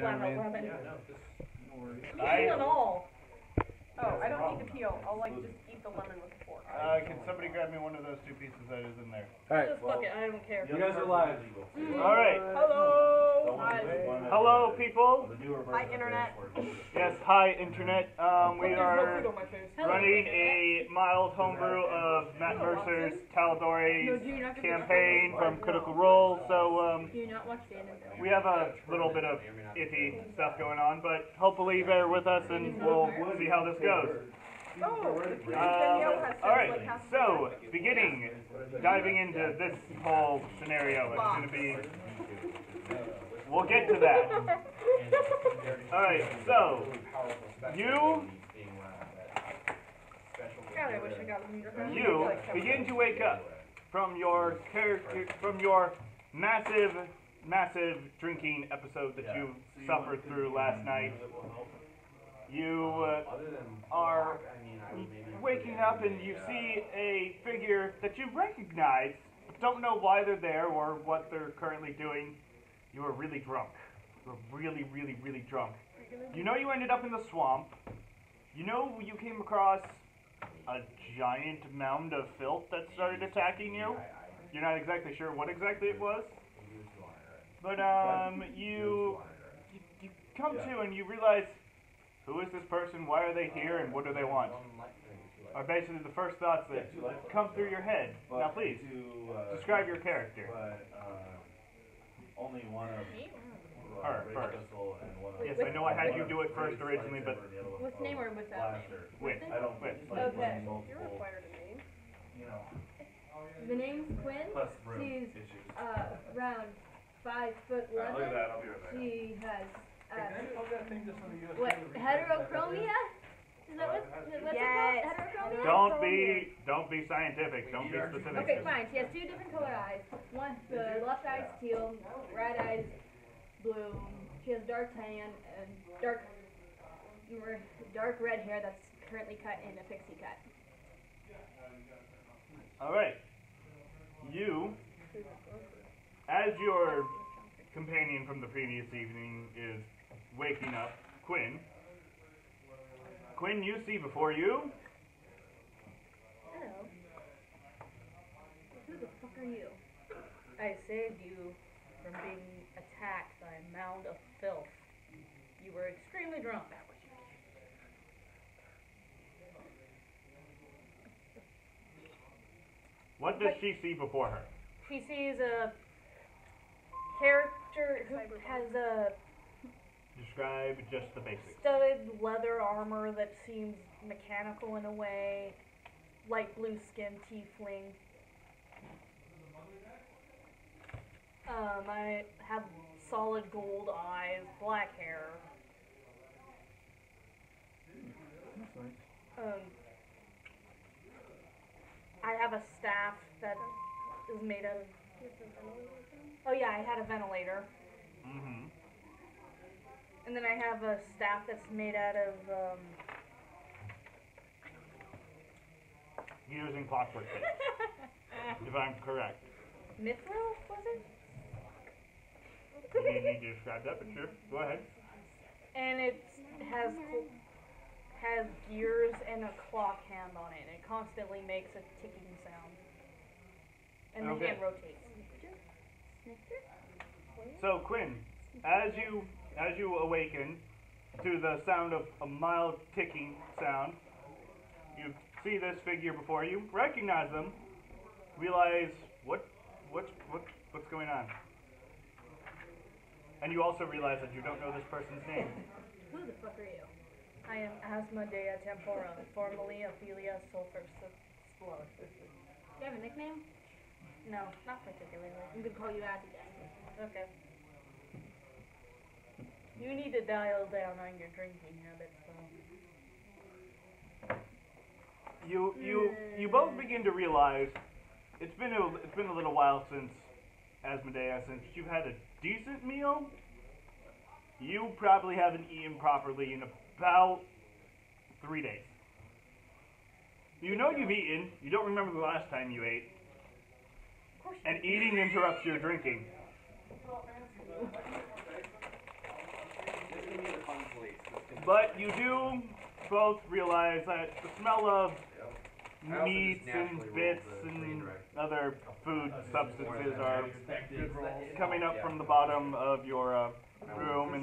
Lemon. I, Peel and all. Oh, I don't need to peel. I'll just eat the lemon with a fork. can somebody grab me one of those two pieces that is in there? Alright. Just fuck it. I don't care. You guys are live. Alright. Hello. Hi. Hello, people. Hi, internet. Yes, hi, internet. We There's no are food on my face. running a mild homebrew of Matt Mercer's Tal'Dorei campaign from Critical Role. So, Do you not watch the anime? we have a little bit of iffy stuff going on, but hopefully bear with us and we'll see how this goes. Oh, Alright, so, beginning, diving into this whole scenario, it's going to be, we'll get to that. Alright, so, you begin to wake up from your massive drinking episode that you suffered through last night. You are waking up and you see a figure that you recognize, but don't know why they're there or what they're currently doing. You are really drunk. You're really, really, really drunk. You know you ended up in the swamp. You know you came across a giant mound of filth that started attacking you. You're not exactly sure what exactly it was. But you come to and you realize, who is this person, why are they here, and what do they want? Are basically the first thoughts that come through your head. Now please, describe your character. Only one of her first. Yes, I know I had you do it first originally, but... With name or without name? With. Okay. You're required a name. The name's Quinn. She's around 5'11". She has what, heterochromia? Is that what's it called? Heterochromia? Don't be scientific. Don't be specific. Okay, fine. She has two different color eyes. One, the left eye's teal, right eye's blue. She has dark tan and dark red hair that's currently cut in a pixie cut. Alright. You, as your companion from the previous evening is waking up, Quinn. Quinn, you see before you. Hello. Who the fuck are you? I saved you from being attacked by a mound of filth. You were extremely drunk. What does she see before her? She sees a character who has a Describe just the basics. studded leather armor that seems mechanical in a way, light blue skin, tiefling. I have solid gold eyes, black hair. I have a staff that is made out of... Oh yeah, I had a ventilator. Mm-hmm. And then I have a staff that's made out of, Using clockwork tape, if I'm correct. mithril, was it? You need to describe that, but sure. Go ahead. And it has gears and a clock hand on it. It constantly makes a ticking sound. And the hand rotates. So, Quinn, as you awaken to the sound of a mild ticking sound, you see this figure before you, recognize them, realize what's going on. And you also realize that you don't know this person's name. Who the fuck are you? I am Asmodea Tempora, formerly Ophelia Sulfur Explode. Do you have a nickname? No, not particularly. I'm gonna call you Abigail. Okay. You need to dial down on your drinking habits, though. You both begin to realize it's been a little while since Asmodea, since you've had a decent meal. You probably haven't eaten properly in about 3 days. You know you've eaten. You don't remember the last time you ate. And eating interrupts your drinking. But you do both realize that the smell of meats and bits and other food substances are coming up from the bottom of your room,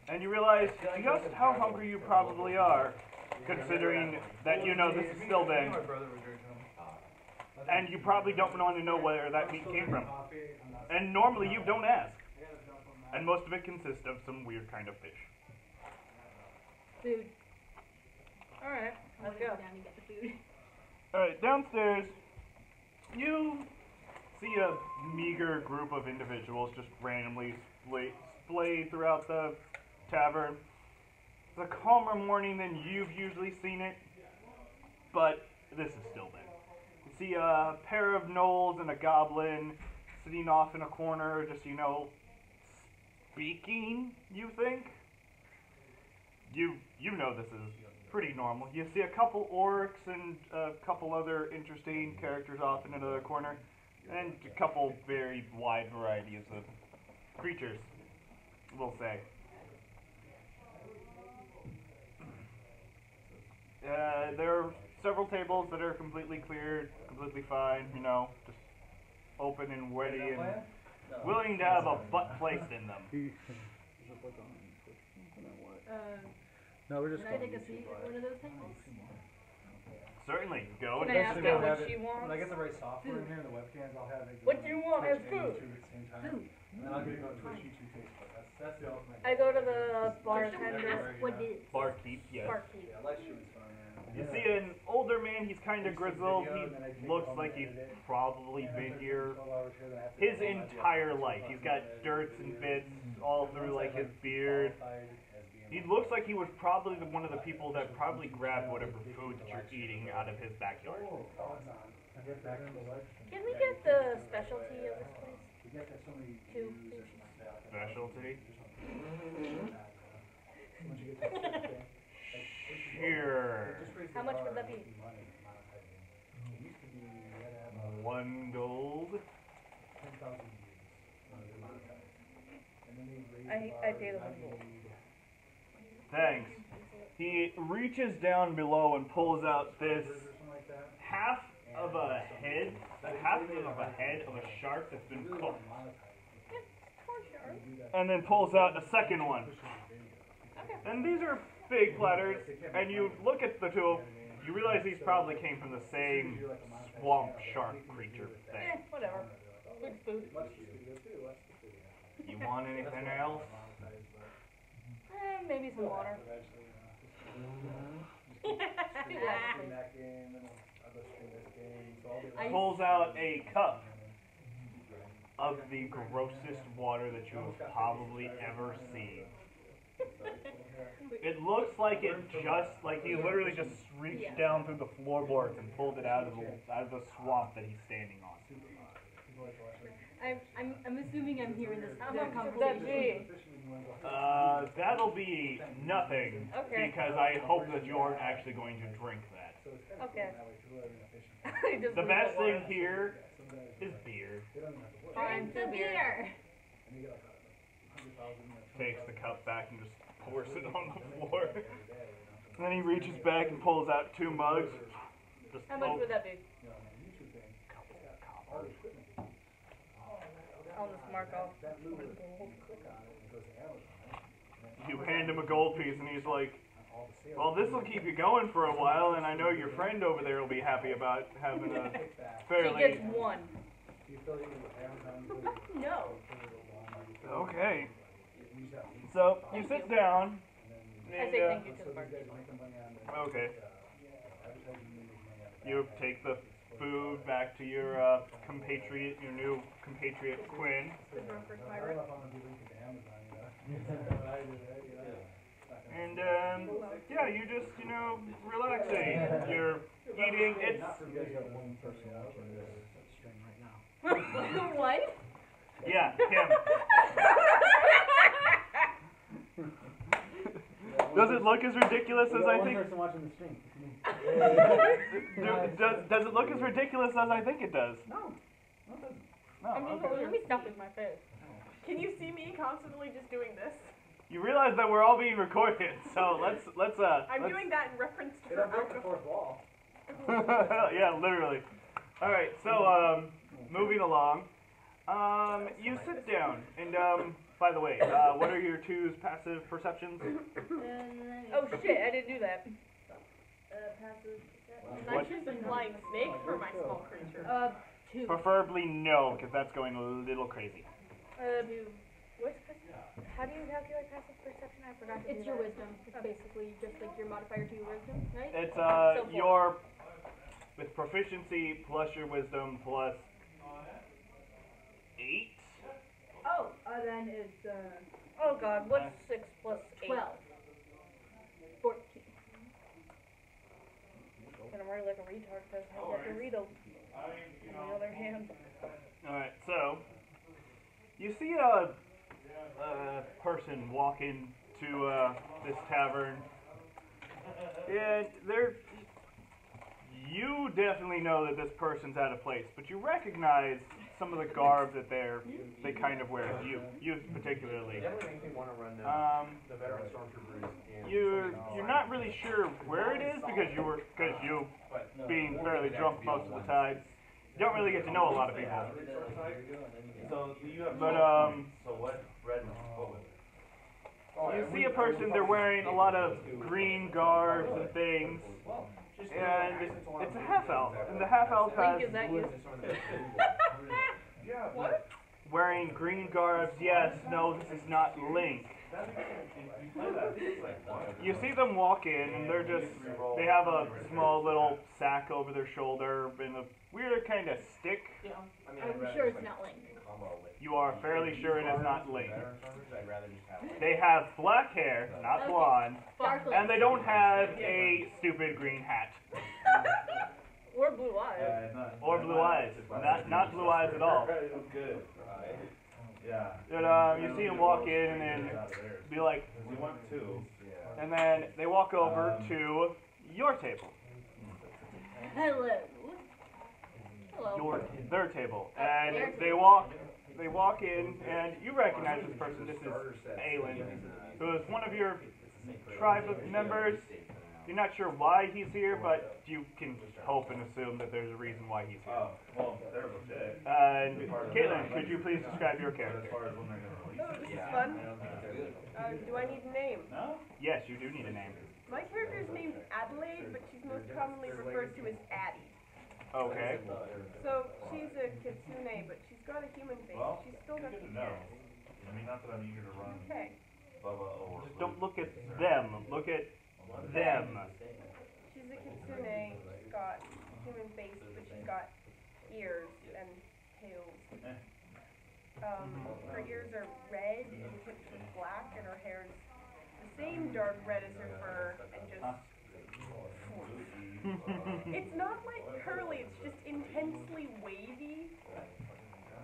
and you realize just how hungry you probably are, considering that you know this is still been, and you probably don't want to know where that meat came from. And normally you don't ask. And most of it consists of some weird kind of fish. Food. Alright, let's go. Down and get the food. Alright, downstairs, you see a meager group of individuals just randomly splayed throughout the tavern. It's a calmer morning than you've usually seen it, but this is still there. You see a pair of gnolls and a goblin sitting off in a corner, just, speaking, you think? You know this is pretty normal. You see a couple orcs and a couple other interesting characters off in another corner, and a couple very wide varieties of creatures, we'll say. There are several tables that are completely cleared, completely fine, just open and ready and willing to have a butt placed in them. No, we're just Can I take a seat at one of those tables? Certainly, go Can and I ask sit her down. what she wants? When I get the right software in here and the webcams, I'll have it. What do you want as Twitch and food? YouTube at the same time. Food. And then I'll get it on Twitch, YouTube, Facebook. That's the ultimate. I go to the bartender. What it is. Barkeep, yes. Barkeep. Yeah, live streaming's fun, man. You see an older man, he's kind of grizzled, he looks like he's probably been here his entire life. He's got dirts and bits all through like his beard. He looks like he was probably one of the people that probably grabbed whatever food that you're eating out of his backyard. Can we get the specialty of this place? Two. Specialty? Sure. How much would that be? 1 gold. I pay the 1 gold. Thanks. He reaches down below and pulls out this half of a head of a shark that's been cooked. And then pulls out a second one. And these are big platters, and you look at the two, you realize these probably came from the same swamp shark creature thing. Whatever. Good food. You want anything else? Maybe some water. Pulls out a cup of the grossest water that you have probably ever seen. It looks like he literally just reached down through the floorboards and pulled it out of the swamp that he's standing on. I'm assuming I'm hearing this. How much would that be? That'll be nothing, Okay. because I hope that you aren't actually going to drink that. Okay. The best thing here is beer. Drink the beer. Takes the cup back and just pours it on the floor. And then he reaches back and pulls out 2 mugs. Just How much would that be? I'll just mark off. You hand him a gold piece and he's like, well, this will keep you going for a while, and I know your friend over there will be happy about having a fairly... She gets 1. No. Okay. So, you sit down. I say thank you to the barkeep. Okay. You take the food back to your your new compatriot Quinn. And yeah, you just relaxing. You're eating. It's What? yeah, him. Does it look as ridiculous as I think? Does it look as ridiculous as I think it does? No. I mean, Okay. let me stuff in my face. Can you see me constantly just doing this? You realize that we're all being recorded, so let's I'm doing that in reference to They her don't break the alcohol. fourth wall. yeah, literally. Alright, so, moving along. You sit down, and, by the way, what are your two's passive perceptions? Oh shit, I didn't do that. Passive. What? I choose a flying snake for my small creature. 2. Preferably no, because that's going a little crazy. 2. What's how do you calculate passive perception? I forgot to It's do your that. wisdom. It's basically just like your modifier to your wisdom, right? It's, So your, with proficiency plus your wisdom plus 8? Oh, then it's Oh god, what's 6 plus 8? 12. 14. And I'm already like a retard because I get Doritos. On the other hand. Alright, so, you see a person walk into this tavern, and you definitely know that this person's out of place, but you recognize some of the garb that they kind of wear, you particularly. You're not really sure where it is because you being fairly drunk most of the time, you don't really get to know a lot of people. But you see a person, they're wearing a lot of green garbs and things, and it's a half elf, and the half elf has Link, is that you? What? wearing green garbs. Yes, no, this is not Link. You see them walk in, and they have a small little sack over their shoulder and a weird kind of stick. I'm sure it's not Link. You are fairly sure it is not Link. They have black hair, not blonde, Sparkling. and they don't have a stupid green hat. Or blue eyes. Or blue eyes. Not blue eyes at all. But, you see them walk in and then be like, and then they walk over to your table. Hello. Hello. Their table. And they walk in and you recognize this person. This is Aelin, who is one of your tribe of members. You're not sure why he's here, but you can hope and assume that there's a reason why he's here. And Caitlin, could you please describe your character? Oh, this is fun. Do I need a name? Yes, you do need a name. My character is named Adelaide, but she's most commonly referred to as Addie. Okay. So she's a kitsune, but she's got a human face. She's still got the ears. Okay. Just don't look at them. Look at them. She's a kitsune. She's got human face, but she's got ears and tails. Her ears are red and tipped with black, and her hair is the same dark red as her fur, and just it's not like curly, it's just intensely wavy,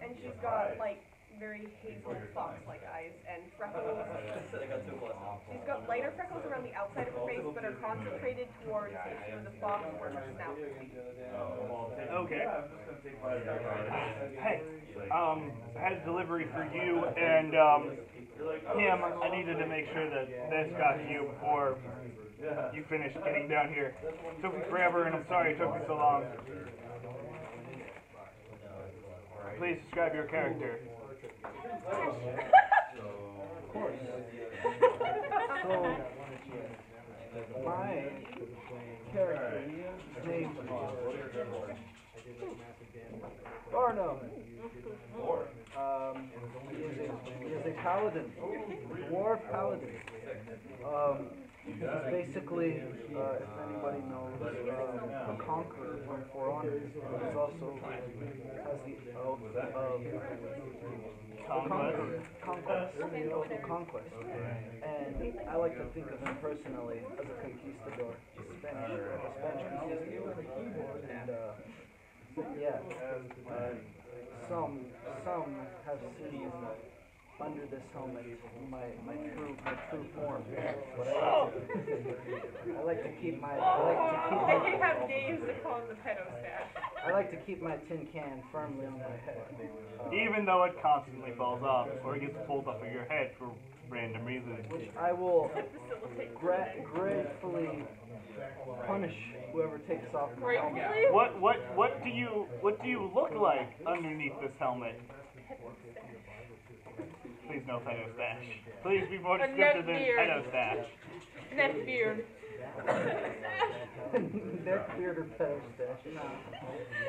and she's got like very hazel fox-like eyes and freckles. She's got lighter freckles around the outside of her face, but are concentrated towards if she was a fox where her snout would be. Okay. Hey, I had a delivery for you and him. I needed to make sure that this got to you before you finished getting down here. It took me forever, and I'm sorry it took me so long. Please describe your character. Of course. So, my character name Barnum. He is a paladin, war paladin. He's basically, if anybody knows, a conqueror from For Honor. He's also has the oath of conquest. And I like to think of him personally as a conquistador, a Spanish conquistador. And yeah, some have seen under this helmet my true form. But I like to keep my And you have names to call him the pedo stash. I like to keep my tin can firmly on my head. Even though it constantly falls off or gets pulled off of your head for random reasons. Which I will gratefully punish whoever takes off my helmet. What do you look like underneath this helmet? Please no pedo stash. Please be more descriptive than pedo stash. Neck beard. Neck beard or pedo stash? No.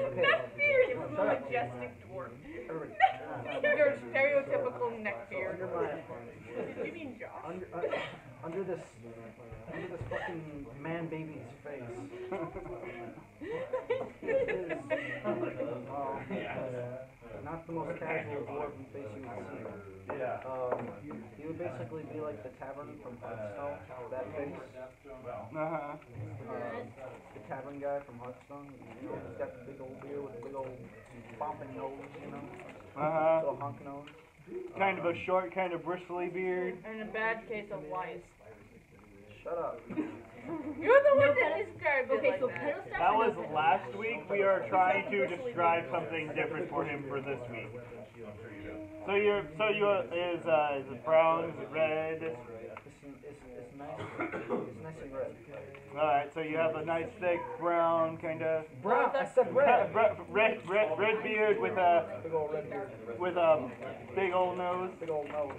Okay. Neck beard, you majestic dwarf. Your stereotypical neck beard. Did you mean Josh? Under this fucking man baby's face. It is not the most casual dwarven face you would see. He would basically be like the tavern from Hearthstone, that face. The tavern guy from Hearthstone, you know, he's got the big old beard with the big old bumping nose, you know, little honk nose. Kind of a short, kind of bristly beard. And a bad case of lice. Shut up. You're the one that described it like that. That was last week. We are trying to describe something different for him for this week. So is it brown? Is it red? It's nice. It's nice and red. Alright, so you have a nice thick brown kind of Brown. I said red. red beard with a Big old red beard. with a big old nose. Big old nose.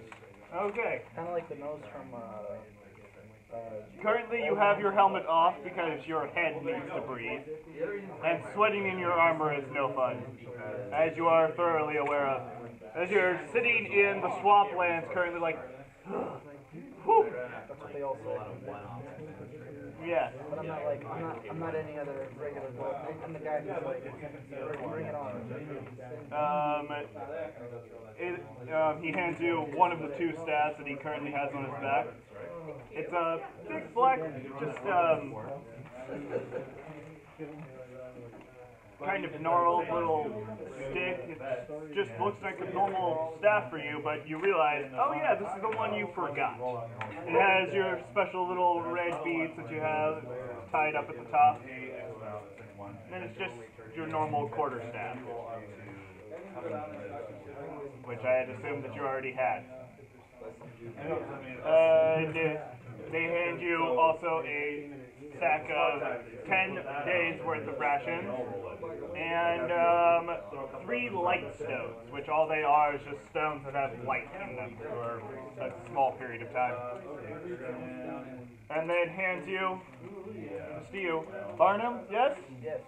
Okay. Kind of like the nose from Currently you have your helmet off because your head needs to breathe, and sweating in your armor is no fun, as you are thoroughly aware of. As you're sitting in the swamplands currently like, whew. That's what they all say. Yeah. But I'm not any other regular dwarf. I'm the guy who's like, bring it on. He hands you one of the two staffs that he currently has on his back. It's a big black, just kind of gnarled little stick. It just looks like a normal staff for you, but you realize, oh yeah, this is the one you forgot. It has your special little red beads that you have tied up at the top. And it's just your normal quarter staff, which I had assumed that you already had. And they hand you also a sack of 10 days worth of rations and 3 light stones, which all they are is just stones that have light in them for a small period of time. And then hands you, to you, Barnum, yes? Yes.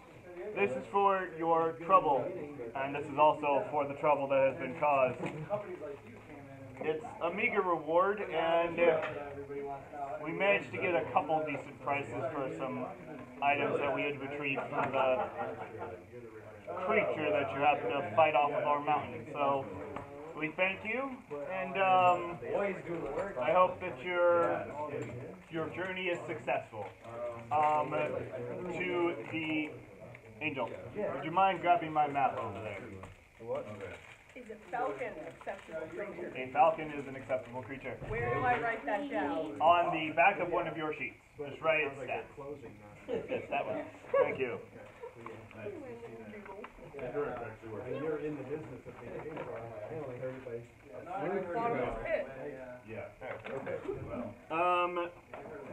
This is for your trouble, and this is also for the trouble that has been caused. It's a meager reward, and we managed to get a couple decent prices for some items that we had retrieved from the creature that you happened to fight off of our mountain. So we thank you, and I hope that your journey is successful. To the Angel, would you mind grabbing my map over there? What? Is a falcon acceptable creature? A falcon is an acceptable creature. Where do I write that down? On the back of one of your sheets. Just write its stats. Yes, that one. Thank you. You're in the business of being handling everybody.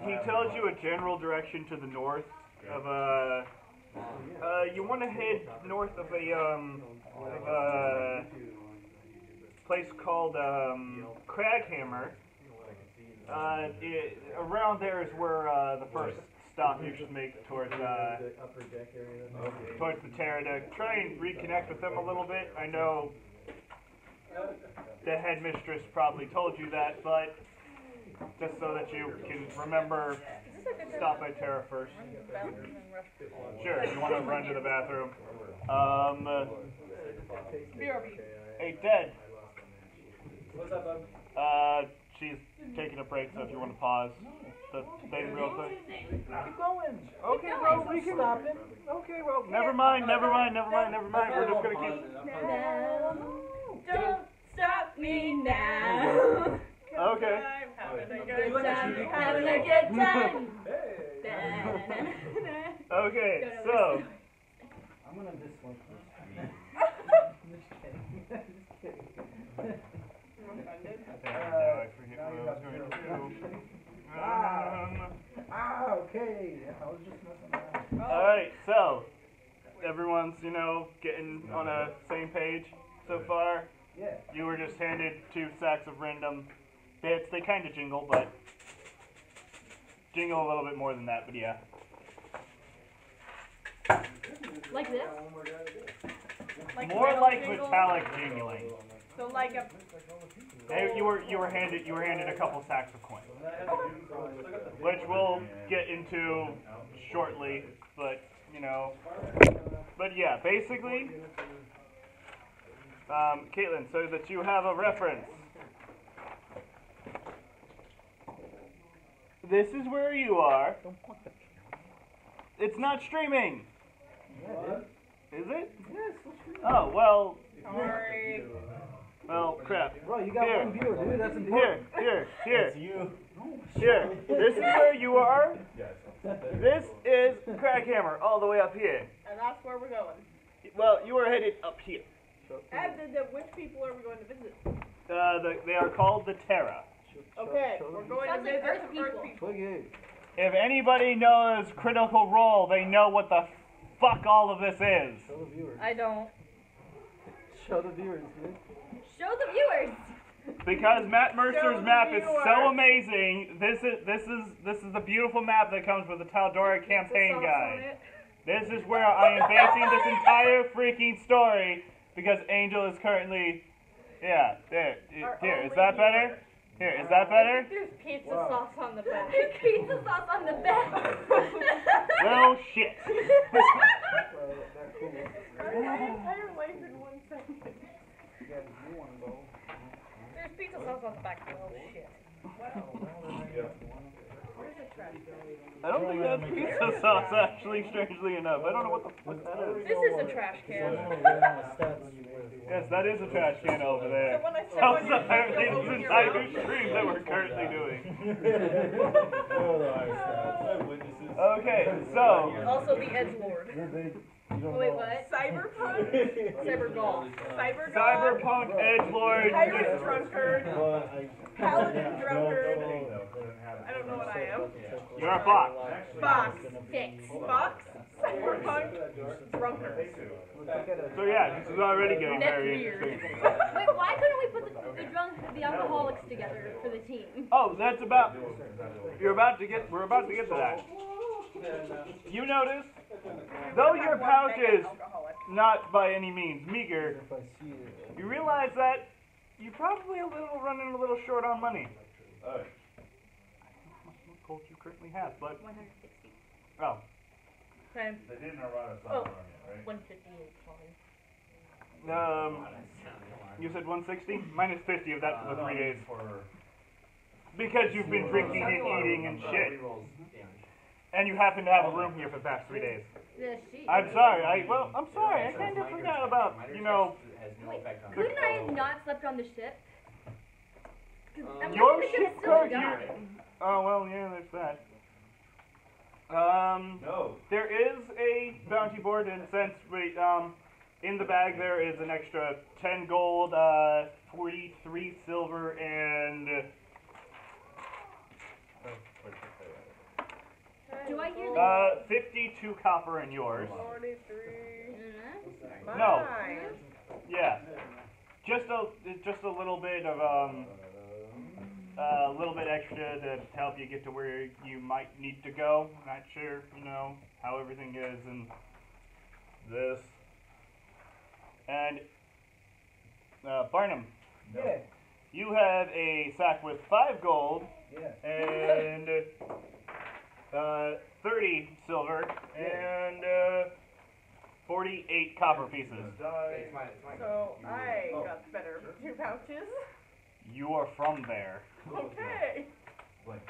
He tells you a general direction to the north of you want to head north of a place called Craghammer. Around there is where the first stop you should make towards the Terra to try and reconnect with them a little bit. I know the headmistress probably told you that, but just so that you can remember, stop by Terra first. Sure, you want to run to the bathroom. Hey, Ted. What's up, bud? She's taking a break, so if you want to pause the thing real quick. Keep going. Okay, well, we can stop it. Okay, well, never mind. We're just gonna keep. Don't stop me now. Okay. I'm having a Good good time, time. having a good time. Okay, Don't know so I'm gonna dislike this. Just kidding. Just kidding. I'm offended. I forget what I was going to do. Okay. I was just messing around. Alright, so everyone's, getting on a same page so far. Yeah. You were just handed 2 sacks of random bits. They kind of jingle, but jingle a little bit more than that, but yeah. Like this? More metal like jingle? metallic jingling. So like a. You were handed a couple sacks of coins, which we'll get into shortly, but but yeah, basically, Caitlin, so that you have a reference. This is where you are. It's not streaming. Is it? Yes. Oh well. Sorry. Well, crap. Bro, you got Here. one viewer, dude. That's important. Here. That's you. Here. This is where you are. This is Crackhammer, all the way up here. And that's where we're going. Well, you are headed up here. And which people are we going to visit? They are called the Terra. Okay, we're going to Sounds like visit Earth some people. Earth people. Twiggy. If anybody knows Critical Role, they know what the fuck all of this is. Show the viewers. I don't. Show the viewers, dude. Show the viewers. Because Matt Mercer's the map is viewer. so amazing. This is the beautiful map that comes with the Taldora campaign guide. This is where I am basing this entire freaking story because Angel is currently, yeah, there, here, is that better? Here, is that better? There's pizza sauce on the back. Pizza sauce on the back. Well, shit. They're cool. Sorry, my entire life in 1 second. Yeah, you want to go. There's pizza sauce on the back. Oh shit. Where's the trash can? I don't think that's pizza sauce, actually, strangely enough. I don't know what the fuck that is. This is a trash can. Yes, that is a trash can over So there. when I step Oh, on your sorry, foot, this you'll is open your entire mouth. stream that we're currently doing. Oh, Okay, so, Also the edgelord. Wait, what? Cyberpunk? Cyber golf. Cyber Cyberpunk Edgelord. Pirate drunkard. Paladin drunkard. I don't know what I am. You're a fox. Fox. Six. Fox. Cyberpunk. Drunkard. So yeah, this is already getting Neck very weird. interesting. Wait, why couldn't we put the alcoholics together for the team? Oh, that's about. We're about to get to that. You notice, though your pouch is not by any means meager, you realize that you're probably running a little short on money. I don't know how much gold you currently have, but 160. oh, Okay. They didn't run a Oh, song on you, right? 158. Sorry. you said 160 minus 50 of that for the 3 days For because you've been drinking and eating and shit, and you happen to have a room here for the past 3 days. The sheet. I'm sorry. I'm sorry. I kind of forgot about Couldn't I have not slept on the ship? 'Cause I'm Your guessing the ship ship's still card. dying. Oh well, yeah. There's that. no. There is a bounty board, and since we in the bag there is an extra 10 gold, 43 silver, and Do I hear the 52 copper in yours. 43. Mhm. No. Fine. Yeah, just a little bit of a little bit extra to help you get to where you might need to go. Not sure, how everything is and this. And Barnum, Yeah. you have a sack with 5 gold Yeah. and 30 silver and 48 copper pieces. So I got better 2 pouches. You are from there. Okay.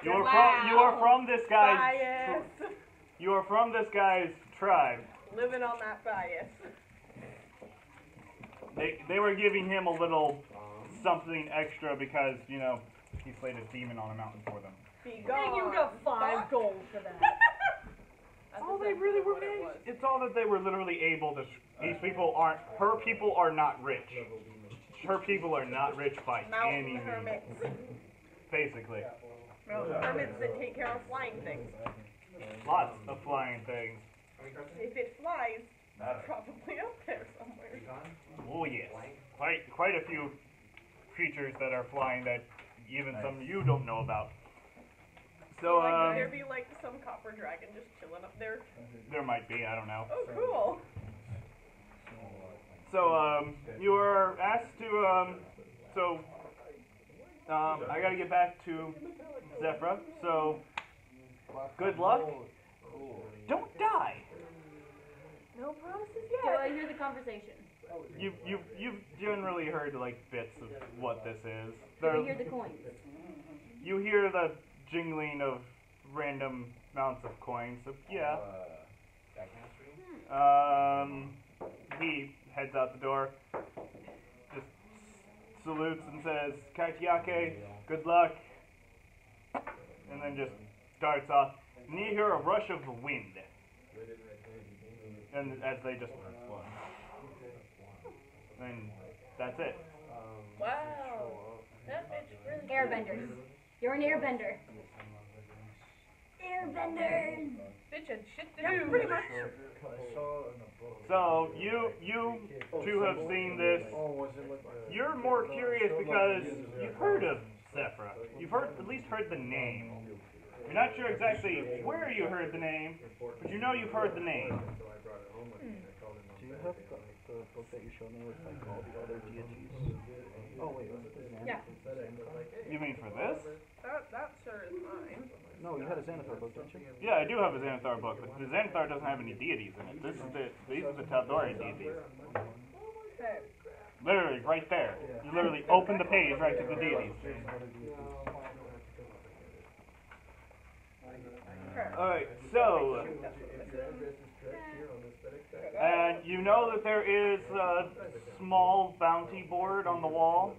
You are from this guy's. Bias. You are from this guy's tribe. Living on that bias. They were giving him a little something extra because, you know, he slayed a demon on a mountain for them. Be And you gone. got 5 gold for that. That's All they exactly really were what it was. it's all that they were literally able to, these people aren't, her people are not rich. Her people are not rich by any Mountain means, hermits. basically. Mountain hermits that take care of flying things. Lots of flying things. If it flies, it's probably up there somewhere. Oh yes, quite a few creatures that are flying that even some you don't know about. So Like, there be like some copper dragon just chilling up there. there might be, I don't know. Oh, cool. So you are asked to I gotta get back to Zephyra. So good luck. Don't die. No promises Do yet. I hear the conversation? You've generally heard like bits of what this is. Do I hear the coins? You hear the jingling of random amounts of coins. So yeah. He heads out the door, just salutes and says, "Kaitiake, good luck," and then just starts off. And you hear a rush of wind, and as they just, and that's it. Wow. That bitch really Airbenders. You're an airbender. Airbenders! bitch had shit to Yeah, do. pretty much. So you two have seen this. You're more curious because you've heard of Zephyra. You've at least heard the name. You're not sure exactly where you heard the name, but you know you've heard the name. Do you have the book that you showed me with like all the other deities? Oh wait, was it the Xanathar? Yeah. You mean for this? That sure is mine. No, you had a Xanathar book, didn't you? Yeah, I do have a Xanathar book, but the Xanathar doesn't have any deities in it. These are the Taldori deities. Okay. Literally, right there. You literally open the page right to the deities. Okay. Alright, so, and you know that there is a small bounty board on the wall.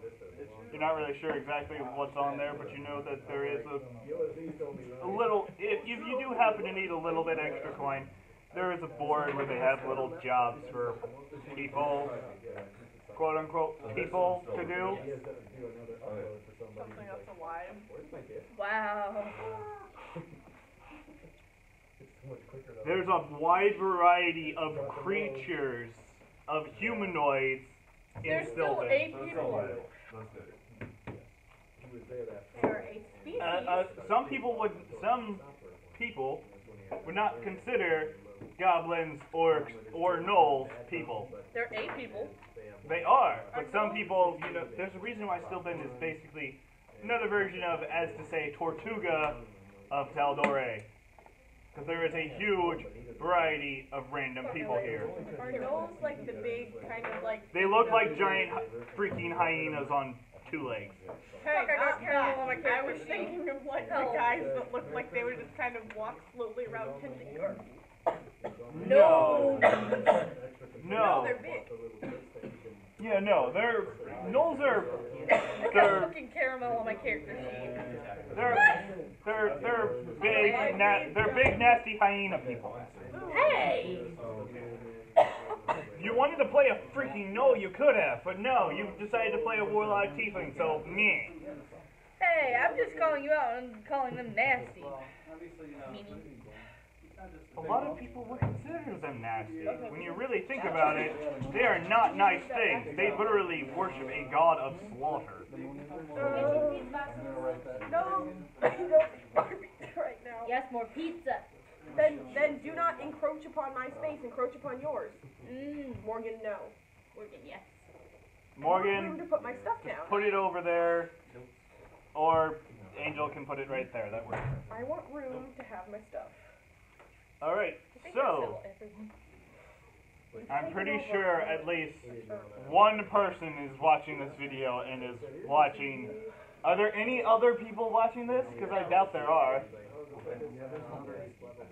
You're not really sure exactly what's on there, but you know that there is a little, if you do happen to need a little bit extra coin, there is a board where they have little jobs for people, quote unquote, people to do. Something else alive. Wow. There's a wide variety of creatures, of humanoids in There's still Sylvan. 8 people. There are 8 species. Some people would not consider goblins, orcs, or gnolls people. There are 8 people. They are, but some people, you know, there's a reason why Sylvan is basically another version of, as to say, Tortuga of Taldore. Because there is a huge variety of random people here. Are those like the big kind of like? They look like giant freaking hyenas on 2 legs. Hey, Fuck, I got not carried that. on my I character was sheet. thinking of like the Hell. guys that looked like they would just kind of walk slowly around tending your. No. No, they're big. Yeah, no, gnolls are, I got fucking caramel on my character sheet. they're big nasty hyena people. Hey! You wanted to play a freaking gnoll, you could have, but no, you decided to play a warlock tiefling, so meh. Hey, I'm just calling you out and calling them nasty. Meanie. A lot of people would consider them nasty. When you really think about it, they are not nice things. They literally worship a god of slaughter. No, I don't right now. Yes, more pizza. Then do not encroach upon my space. Encroach upon yours. Morgan, no. Morgan, yes. Room Morgan, to put my stuff just down. put it over there, or Angel can put it right there. That works. I want room to have my stuff. Alright, I think so, I sell everyone. I'm pretty sure at least one person is watching this video and is watching. Are there any other people watching this? Because I doubt there are.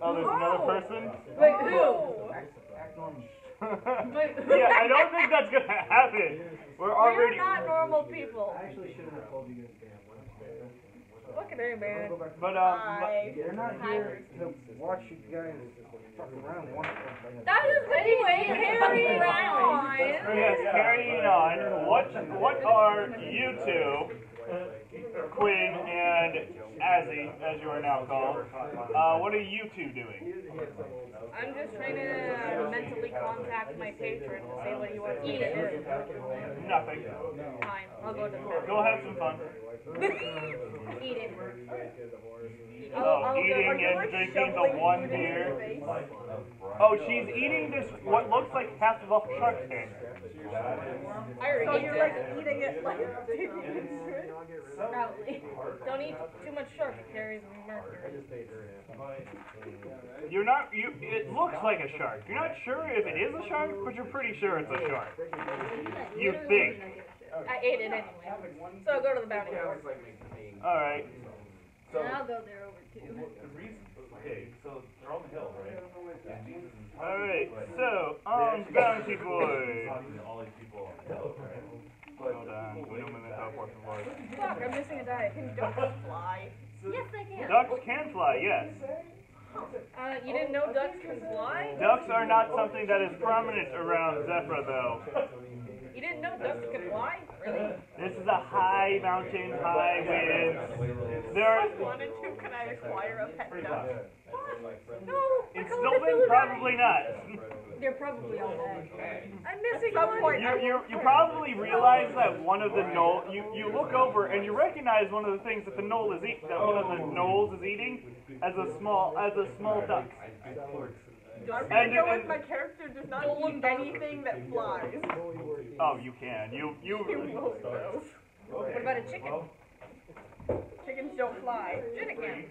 Oh, there's another person? Wait, who? Yeah, I don't think that's gonna happen. We're We're already. not normal people. I actually shouldn't have told you guys damn Look at him, man. But Hi. They're not here to watch you guys fuck around. They want to That is anyway, carrying on. yes, carrying on. What are you two, Quinn and Azzy, as you are now called? What are you two doing? I'm just trying to mentally contact my patron to say what he wants me to do. Nothing. Fine, I'll go to the Go have some fun. eating. Oh, eating are you, and like, drinking shoveling the one food in beer. your face? Oh, she's eating this what looks like half of a shark fin. I already So ate you're it. like eating it like digging into it? Probably. Don't eat too much shark, it carries mercury. You're not. It looks like a shark. You're not sure if it is a shark, but you're pretty sure it's a shark. You think. I ate it anyway. So I'll go to the bounty board. All right. And I'll go there over too. Okay, so they're on the hill, right? All right. So on bounty board. All these people on the hill, right? Hold on. Wait a minute. Por favor. Fuck, I'm missing a die. Can ducks fly? Yes, I can. Ducks can fly. Yes. You didn't know ducks can fly? Ducks are not something that is prominent around Zephyr, though. You didn't know ducks could fly? Really? This is a high mountain, high winds. There are. If I wanted to, could I acquire a pet duck? No. In Sylvan, probably not. They're probably all dead. I'm missing one. You probably realize that one of the knoll. You look over and you recognize one of the things that the knoll is that one of the knolls is eating as a small duck. I'm gonna go with my character does not eat anything that flies. Oh, you can. You. won't know. What about a chicken? Chickens don't fly. Chicken can. They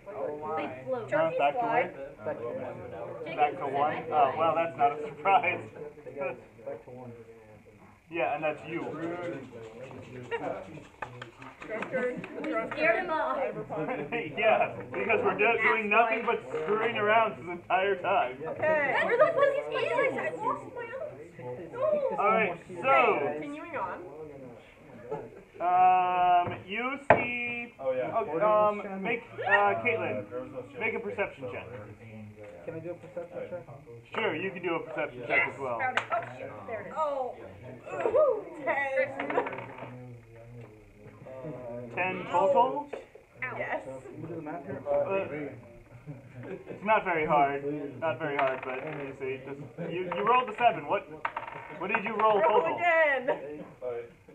float. Turkeys Back to fly. where? Back to one. Oh, well, that's not a surprise. Back to one. Yeah, and that's you. Scared him off. Yeah, because we're doing nothing but screwing around this entire time. Okay. Where the fuck is my Alex? I lost my Alex. Alright, so, Continuing on. you see, make, Caitlin, make a perception check. Can I do a perception check? Sure, you can do a perception check as well. Found it. Oh shit. There it is. Oh. Ooh, 10. 10 total? Yes. Can we do the math here? It's not very hard. Not very hard, but you see, you rolled a 7. What did you roll Roll total? again.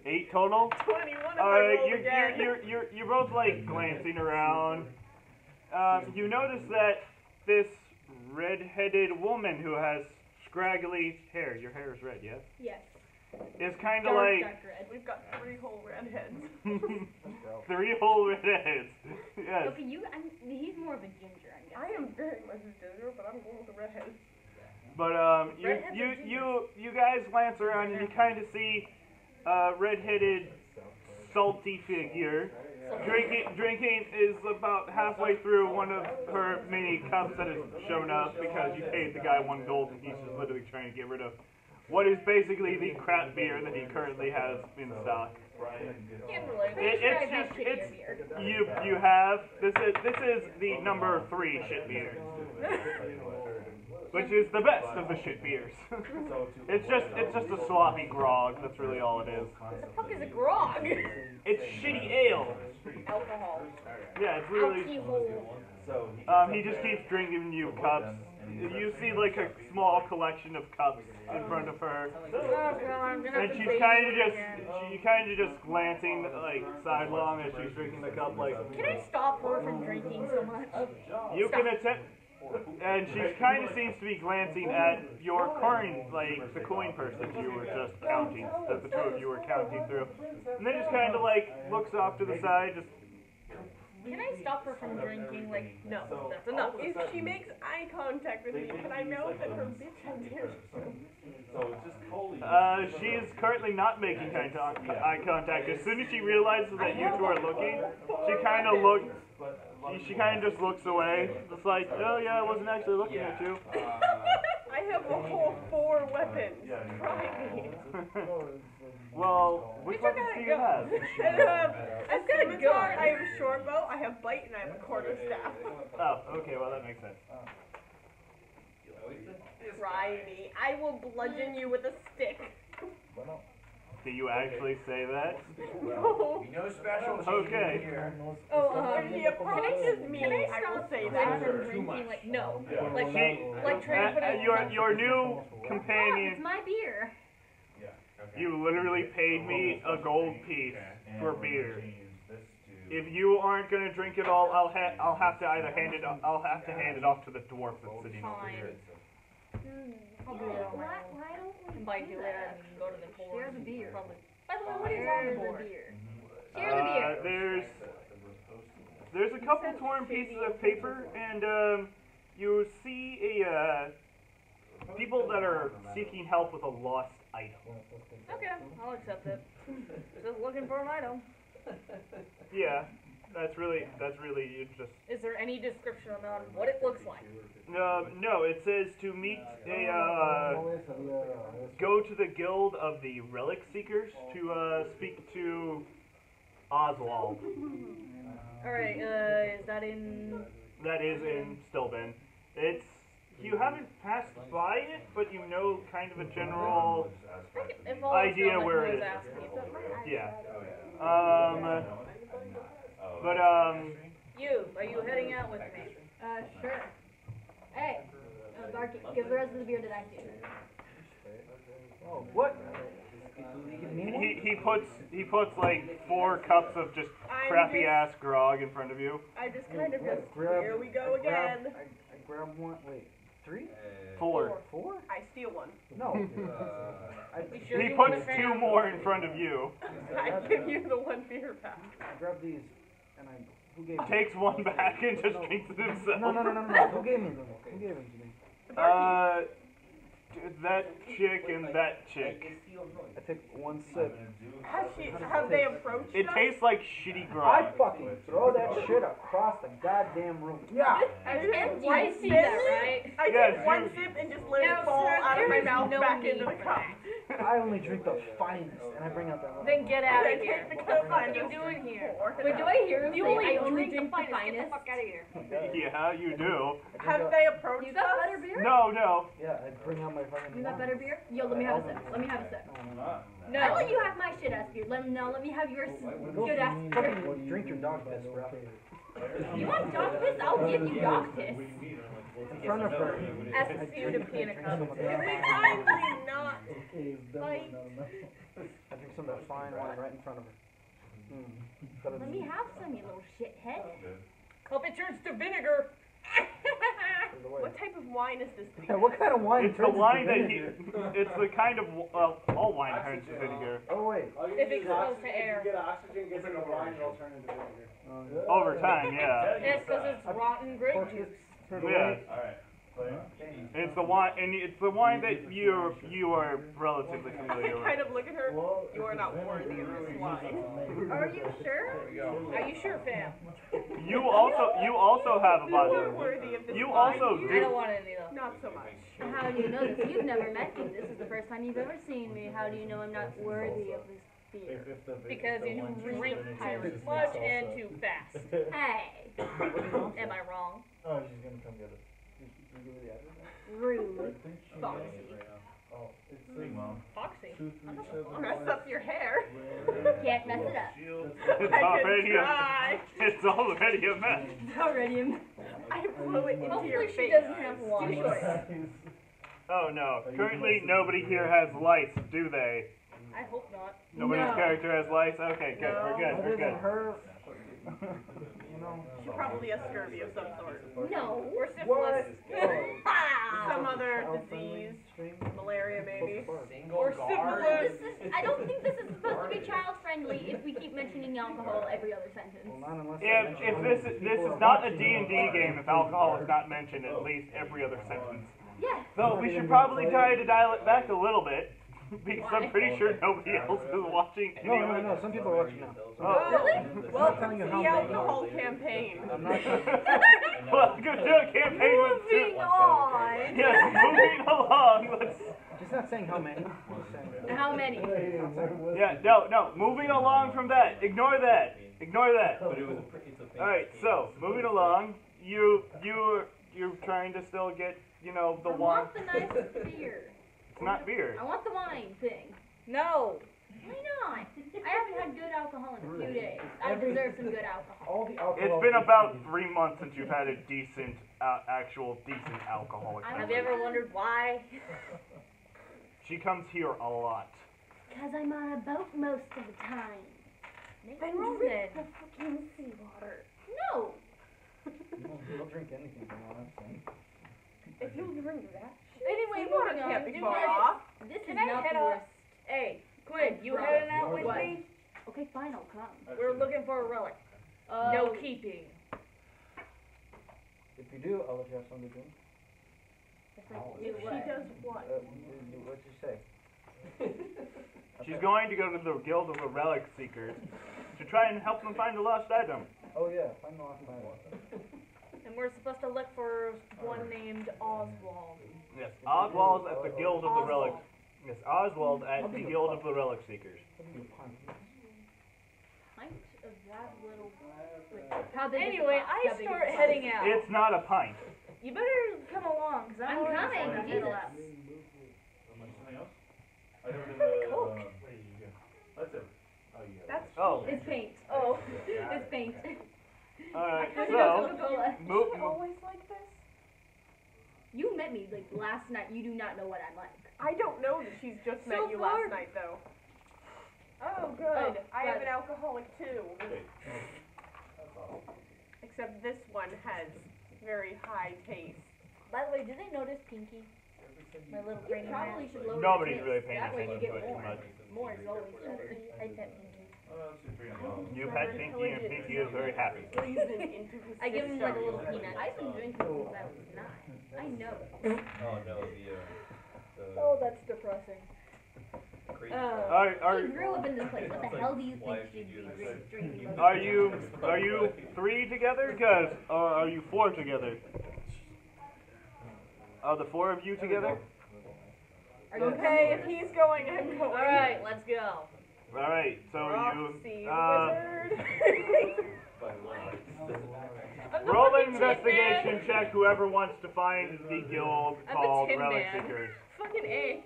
8 total? 21 if I Alright, roll again. you're both like glancing around. You notice that this red-headed woman who has scraggly hair, your hair is red, yes? Yes. Is kind of Dark, like dark red. We've got 3 whole redheads. 3 whole redheads. Yes. Okay, he's more of a ginger, I guess. I am very much a ginger, but I'm going with the redhead. But you guys glance around and you kind of see a red-headed, salty figure. Drinking is about halfway through one of her many cups that has shown up because you paid the guy 1 gold and he's just literally trying to get rid of what is basically the crap beer that he currently has in stock. You have this is the number 3 shit beer, which is the best of the shit beers. it's just a sloppy grog. That's really all it is. What the fuck is a grog? It's shitty ale. Alcohol. Yeah, it's really. Alcohol. He just keeps drinking you cups. You see like a small collection of cups in front of her, Oh god, I'm gonna have and to she's bathe kind of again. just glancing like sidelong as she's drinking the cup. Like Can I stop her from drinking so much? you can attempt, and she kind of seems to be glancing at your coin, like the coin purse that you were just counting, that the two of you were counting through, and then just kind of like looks off to the side, just. Can I stop her from drinking? Like, no, that's enough. If she makes eye contact with me, can I mouth at her bitch? How dare she? She is currently not making eye contact. As soon as she realizes that you two are looking, she kind of looks. She kind of just looks away. It's like, oh yeah, I wasn't actually looking at you. I have a whole 4 weapons. Try me. Well, which weapons do you have? I have a scimitar, I have a short bow, I have bite, and I have a quarterstaff. Oh, okay, well that makes sense. Try me. I will bludgeon you with a stick. Do you actually say that? No. No special Okay. If he approaches me, I will say that. Drinking, like, no. Yeah. Like, See, like trying to put it in your new It's companion, my beer. you literally paid me a gold piece for beer. If you aren't gonna drink it all, I'll have to either hand it off to the dwarf that's sitting over here. I'll do it on my Why own. don't we Invite do you that? later and go to the board. Share the beer. Probably. By the way, what is on the Share the board? beer. Share the beer. There's a couple torn pieces of paper, and you see people that are seeking help with a lost item. Okay, I'll accept it. Just looking for an item. Yeah, that's really you just. Is there any description on what it looks like? No, it says to meet go to the guild of the relic seekers to speak to Oswald. Alright, is that in... That is in Stillben. You haven't passed by it, but you know kind of a general If all idea else where knows, it is. ask people. Yeah. You, are you heading out with me? Sure. Hey, Barky, give the rest of the beer to that dude. Oh, what? He puts like 4 cups of just crappy ass grog in front of you. I just kind of just, grab- here we go again. I grab one. Wait, 3? 4. 4? I steal one. No. You sure He you puts wanna say 2 I'm- more in front of you. I give you the 1 beer back. I grab these, and who gave me? Takes 1 back and just drinks it himself. No. Who gave me them? Who gave them to me? That chick and that chick. I take 1 sip. Have they approached It us? tastes like shitty I grog. fucking throw that shit across the goddamn room. Yeah. I And take you 1 see sip. that, right? I Yes, take 1 you- sip and just let Now, it fall sir, out of my there is mouth no back need into the for cup. I only drink the finest, and I bring out that one. Then get out I of here. take the What the cup fuck and are you just doing here? pour it Wait, do out. I hear him You say only I only drink the drink the finest. Get the finest? fuck out of here. Yeah, you do. Have they approached You got us? better beer? No. Yeah, I bring out my fucking. You got wine. better beer? Yo, let me have a sip. Let me have a sip. No. I let you have my shit ass beer. Let me have your good ass beer. Fucking drink your dog piss, bro. You want dog piss? I'll give you dog piss. In front of her. Ask you to pee in a cup. Can we kindly not fight? I drink some of that fine wine right in front of her. Let me have some, you little shithead. Hope it turns to vinegar. What type of wine is this? Yeah, what kind of wine? It's the turns wine into that he. vinegar? It's the kind of all wine turns to vinegar Oh wait. If it's close to air. Get oxygen, get in the wine, it'll turn into vinegar. Over time, yeah. It's because it's rotten grape juice. Yeah. It's the wine, and it's the wine that you are relatively familiar I with. kind of look at her. You are not worthy of this wine. Are you sure? Are you sure, fam? You also have a You are bottle. worthy of this You wine. also I do. don't want any though. Not so much. How do you know this? You've never met me. This is the first time you've ever seen me. How do you know I'm not worthy of this beer? Because you drink too much and too fast. Hey, Am I wrong? Oh, she's gonna come get us. rude. Foxy. Oh, it's Foxy. Mess up your hair. Can't mess it up. It's I already can try. it's already a mess. It's already a mess. I blew it into your Hopefully she face. doesn't have wash. Oh no. Currently nobody here has lights, do they? I hope not. Nobody's No. character has lights? Okay, good. We're good. Other We're than good. her, you know. She's probably a scurvy of some sort. No. Or syphilis. Some other Child-friendly disease. stream? Malaria, maybe. Or syphilis. I don't think this is supposed to be child friendly if we keep mentioning alcohol every other sentence. Well, not unless If this is not a D&D game if alcohol is not mentioned at least every other sentence. Yeah. So we should probably try to dial it back a little bit. Because I'm pretty sure nobody else is watching anyway. No, some people are watching now. Oh. Well, telling you the how many. alcohol campaign. I'm not telling you. Well, let's go do a campaign with Moving on. Yes, moving along. Let's. Just not saying how many. Just saying. How many? Yeah, no. Moving along from that. Ignore that. Ignore that. But it was it's a All right. So moving along, you're trying to still get the I wine. want the nice beer. It's not beer. I want the wine thing. No. Why not? I haven't had good alcohol in a few days. I deserve some good alcohol. All the alcohol. It's been about 3 months since you've had a decent, decent alcoholic. I Have you ever wondered why? She comes here a lot. Because I'm on a boat most of the time. Then drink the fucking seawater. No. You'll drink anything from what I'm saying. If you'll drink that. Anyway, Seawater moving on. can't be You far guys- off. This is Can I not head the up? worst. Hey, Quinn, you Right. heading out with What? me? Okay, fine, I'll come. We're looking for a relic. No keeping. If you do, I'll let you have something to drink. If she does what? What'd you say? She's going to go to the Guild of the Relic Seekers to try and help them find the lost item. Oh yeah, find the last time. And we're supposed to look for one named Oswald. Yes, Oswald's at the Guild of the Relic. Oswald. Yes, Oswald at the Guild of the Relic Seekers. Pint of that little. Wait, how big is the Anyway, box? I How big is start the box? heading out. It's not a pint. You better come along, cause I'm already coming, gonna Jesus. head out. Something else? I never did Coke. That's it. Oh, yeah. That's Oh, It's paint. Oh. It's paint. alright, I so, Coca-Cola. move, always like this. You met me like last night. You do not know what I'm like. I don't know that she's just met So you far- last night, though. Oh, good. Oh, I have good. an alcoholic, too. Except this one has very high taste. By the way, did they notice Pinky? My little You brainy probably man. should lower Nobody's the really taste. paying That way you attention get to it too more. much. More is always better. I pet Pinky. You've had Pinky and Pinky is very happy. Squeezing into his I give him like a system. little peanut. I've been drinking since I was 9. I know. Oh, no, Oh, that's depressing. crazy. You grew up in this place. What the hell do you think you'd be drinking? Are you 3 together? Cause are you 4 together? Are the 4 of you together? Are you Okay, if he's going, I'm going. Alright, let's go. All right, so We're off you to see the wizard. I'm the roll an fucking Tin investigation Man. check. Whoever wants to find the guild I'm the called Tin Relic Man. Seekers. Fucking A.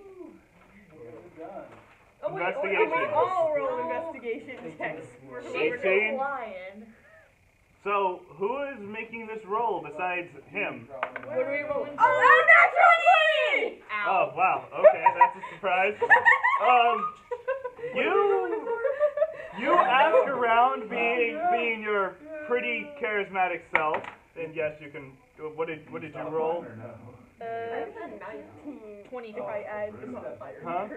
Oh, wait, Investigation. we all roll investigation checks. For whoever 18. Lion. So who is making this roll besides him? What are we rolling? Oh, natural 20! Oh wow. Okay, that's a surprise. You ask around, being your pretty charismatic self, and yes, you can. What did you roll? I have 19. 20. If I add the modifier. Huh?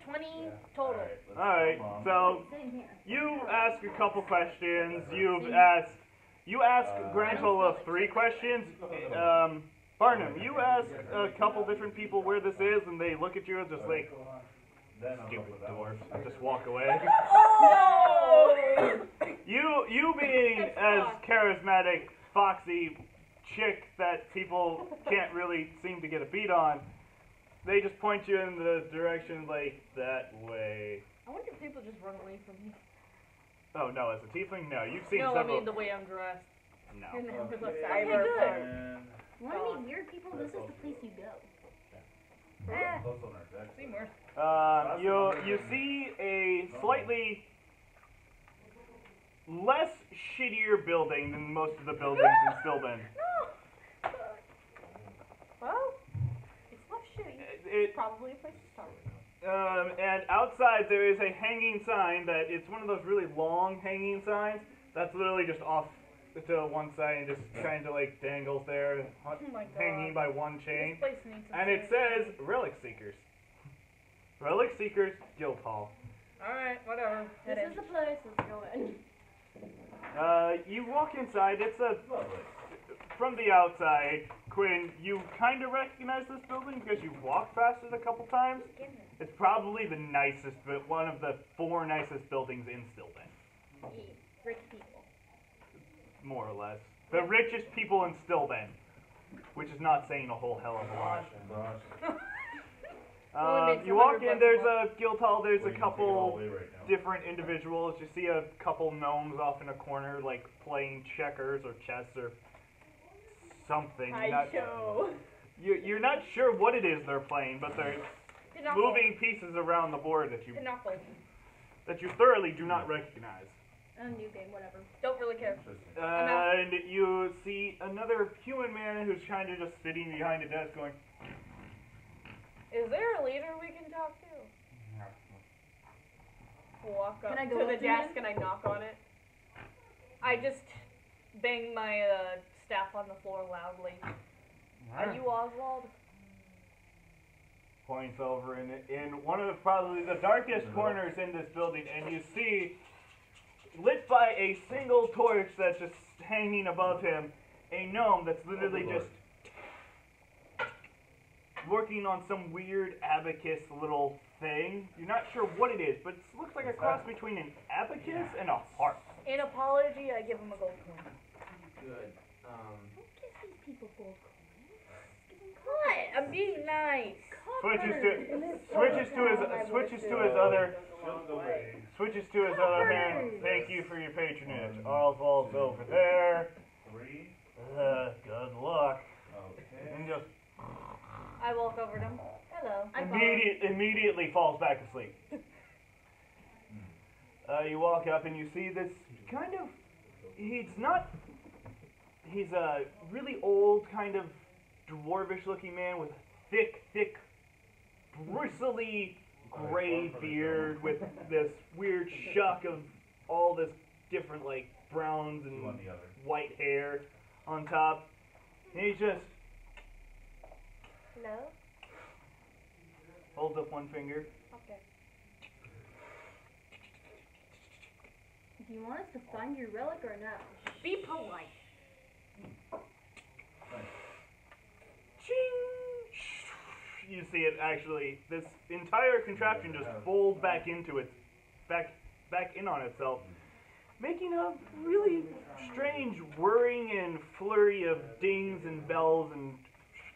20 total. All right. So Same here. you ask a couple questions. You ask a grand total of 3 questions. Barnum, you ask a couple different people where this is, and they look at you and just like, stupid dwarf, and just walk away. Oh! You being as charismatic, foxy chick that people can't really seem to get a beat on, they just point you in the direction like that way. I wonder if people just run away from me. Oh no, as a tiefling, no. You've seen No, I several. mean the way I'm dressed. No. And then people Okay, say, good. good. You want to meet weird people? This is the place you go. See more. You see a slightly less shittier building than most of the buildings in Stillben. Well, it's not shitty. It, Probably a place to start. and outside there is a hanging sign that it's one of those really long hanging signs that's literally just off to one side and just kind of like dangles there, Oh my god. hanging by one chain. This place needs some And it change. says Relic Seekers. Relic Seekers Guild Hall. Alright, whatever. This is the place. Let's go in. You walk inside. It's a from the outside, Quinn, you kind of recognize this building because you've walked past it a couple times. It's probably the nicest, but one of the 4 nicest buildings in Stillben. Rich people. More or less. The richest people in Stillben, which is not saying a whole hell of a lot. You walk in, there's a guild hall, there's a couple different individuals. You see a couple gnomes off in a corner, like playing checkers or chess or something. You're not sure what it is they're playing, but they're moving pieces around the board that you thoroughly do not recognize. New game, whatever. Don't really care. And you see another human man who's kind of just sitting behind a desk going, Is there a leader we can talk to? Walk up Can I go to up the to desk him? and I knock on it. I just bang my staff on the floor loudly. Are you Oswald? points over in one of probably the darkest corners in this building, and you see, lit by a single torch that's just hanging above him, a gnome that's literally just working on some weird abacus little thing. You're not sure what it is, but it looks like a cross between an abacus and a harp. In apology, I give him a gold coin. Good. Don't give these people gold coins. Give them What? I'm being nice. Switches to his other hand. Thank you for your patronage. Oswald's over there. Good luck. And just I walk over to him. Hello. immediately falls back asleep. You walk up and you see this kind of, he's a really old kind of dwarvish looking man with thick, bristly gray beard with this weird shuck of all this different like browns and white hair on top. And he just Hello? holds up one finger. Okay. Do you want us to find your relic or no? Be polite. You see it actually, this entire contraption just folds back into its, back in on itself, making a really strange whirring and flurry of dings and bells and,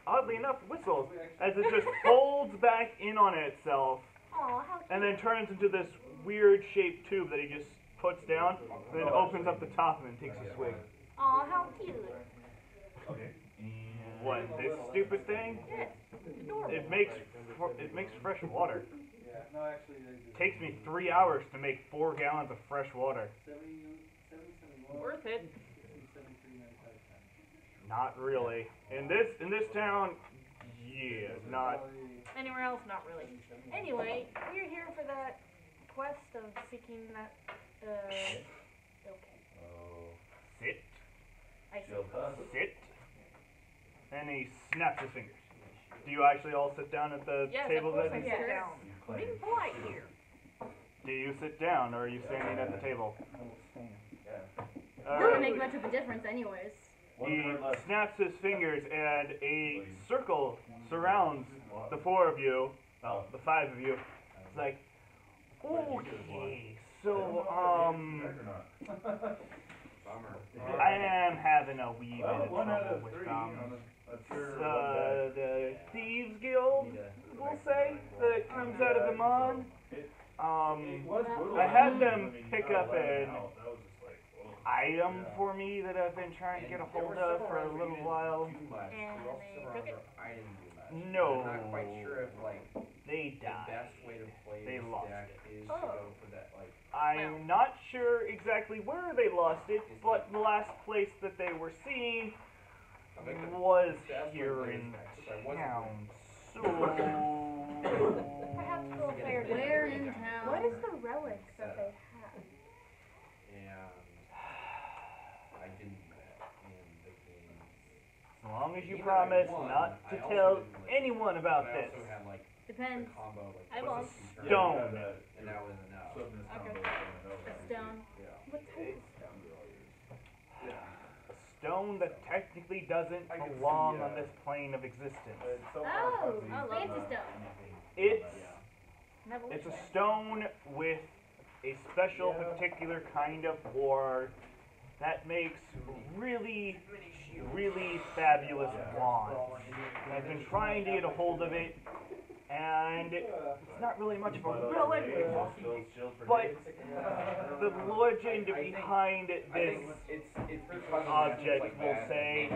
oddly enough, whistles, as it just folds back in on itself, and then turns into this weird shaped tube that he just puts down, and then opens up the top and then takes a swig. Aw, how cute. What, this stupid thing? Yes. It makes fresh water. Takes me 3 hours to make 4 gallons of fresh water. Worth it. Not really. In this town, yeah, not. Anywhere else, not really. Anyway, we're here for that quest of seeking that, okay. Sit. I see. Sit. And he snaps his fingers. Do you actually all sit down at the Yes, table of course then? I sit down. Being polite here. Do you sit down, or are you standing at the table? Doesn't make much of a difference anyways. He snaps his fingers, and a circle surrounds the 4 of you, well, the 5 of you. It's like, okay, so, I am having a wee bit of trouble with, the Thieves Guild, we'll say, that comes out of the Mon. I had them pick up an item for me that I've been trying to get a hold of for a little while. And they took it. No, I'm not quite sure if like they the died. best way to play They this lost deck it. is to go for that like I'm not sure exactly where they lost it, but the last place that they were seen was here in town. So Perhaps we'll fare Where in town? What is the relic that they have? and I didn't do that in the game. as long as you promise not to tell anyone about But I this. also had like Depends. the combo like I won't. Stone. and that was enough. A stone. Yeah. What type of stone that technically doesn't belong on this plane of existence. Oh, fancy stone. It's a stone with a special particular kind of ore that makes really, really fabulous wands. And I've been trying to get a hold of it, and it's not really much of a relic, but the legend behind this object, we'll say,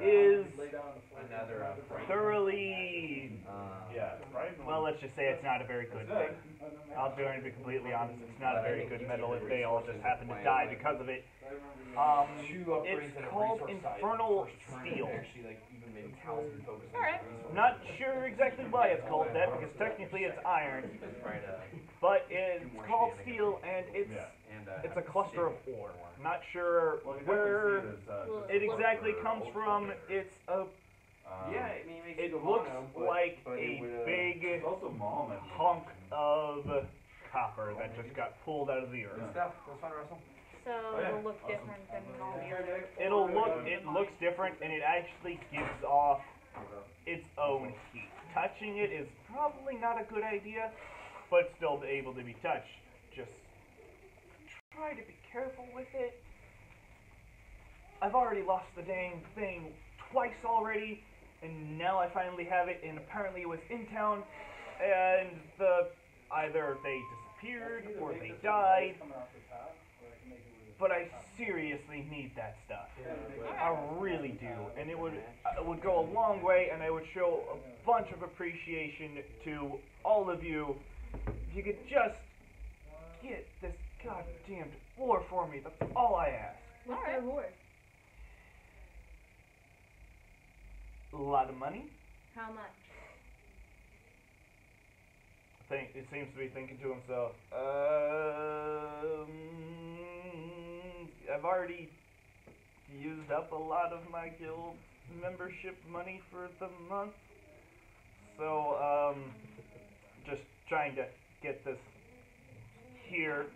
is thoroughly, well, let's just say it's not a very good thing. I'll be going to be completely honest, it's not a very good metal if they all just happen to die because of it. It's called Infernal Steel. Alright. Not sure exactly why it's called that, because technically it's iron. But it's called steel, and it's a cluster of ore. Not sure where it exactly comes from. It's a... it looks like a big hunk of copper that just got pulled out of the earth. So it'll look different than all the other. It looks different, and it actually gives off its own heat. Touching it is probably not a good idea, but still able to be touched. Just try to be careful with it. I've already lost the dang thing twice already, and now I finally have it, and apparently it was in town, and either they disappeared or they died. But I seriously need that stuff. I really do, and it would go a long way, and I would show a bunch of appreciation to all of you if you could just get this goddamn ore for me. That's all I ask. What's the reward? A lot of money. How much? It seems to be thinking to himself. I've already used up a lot of my guild membership money for the month, so just trying to get this here,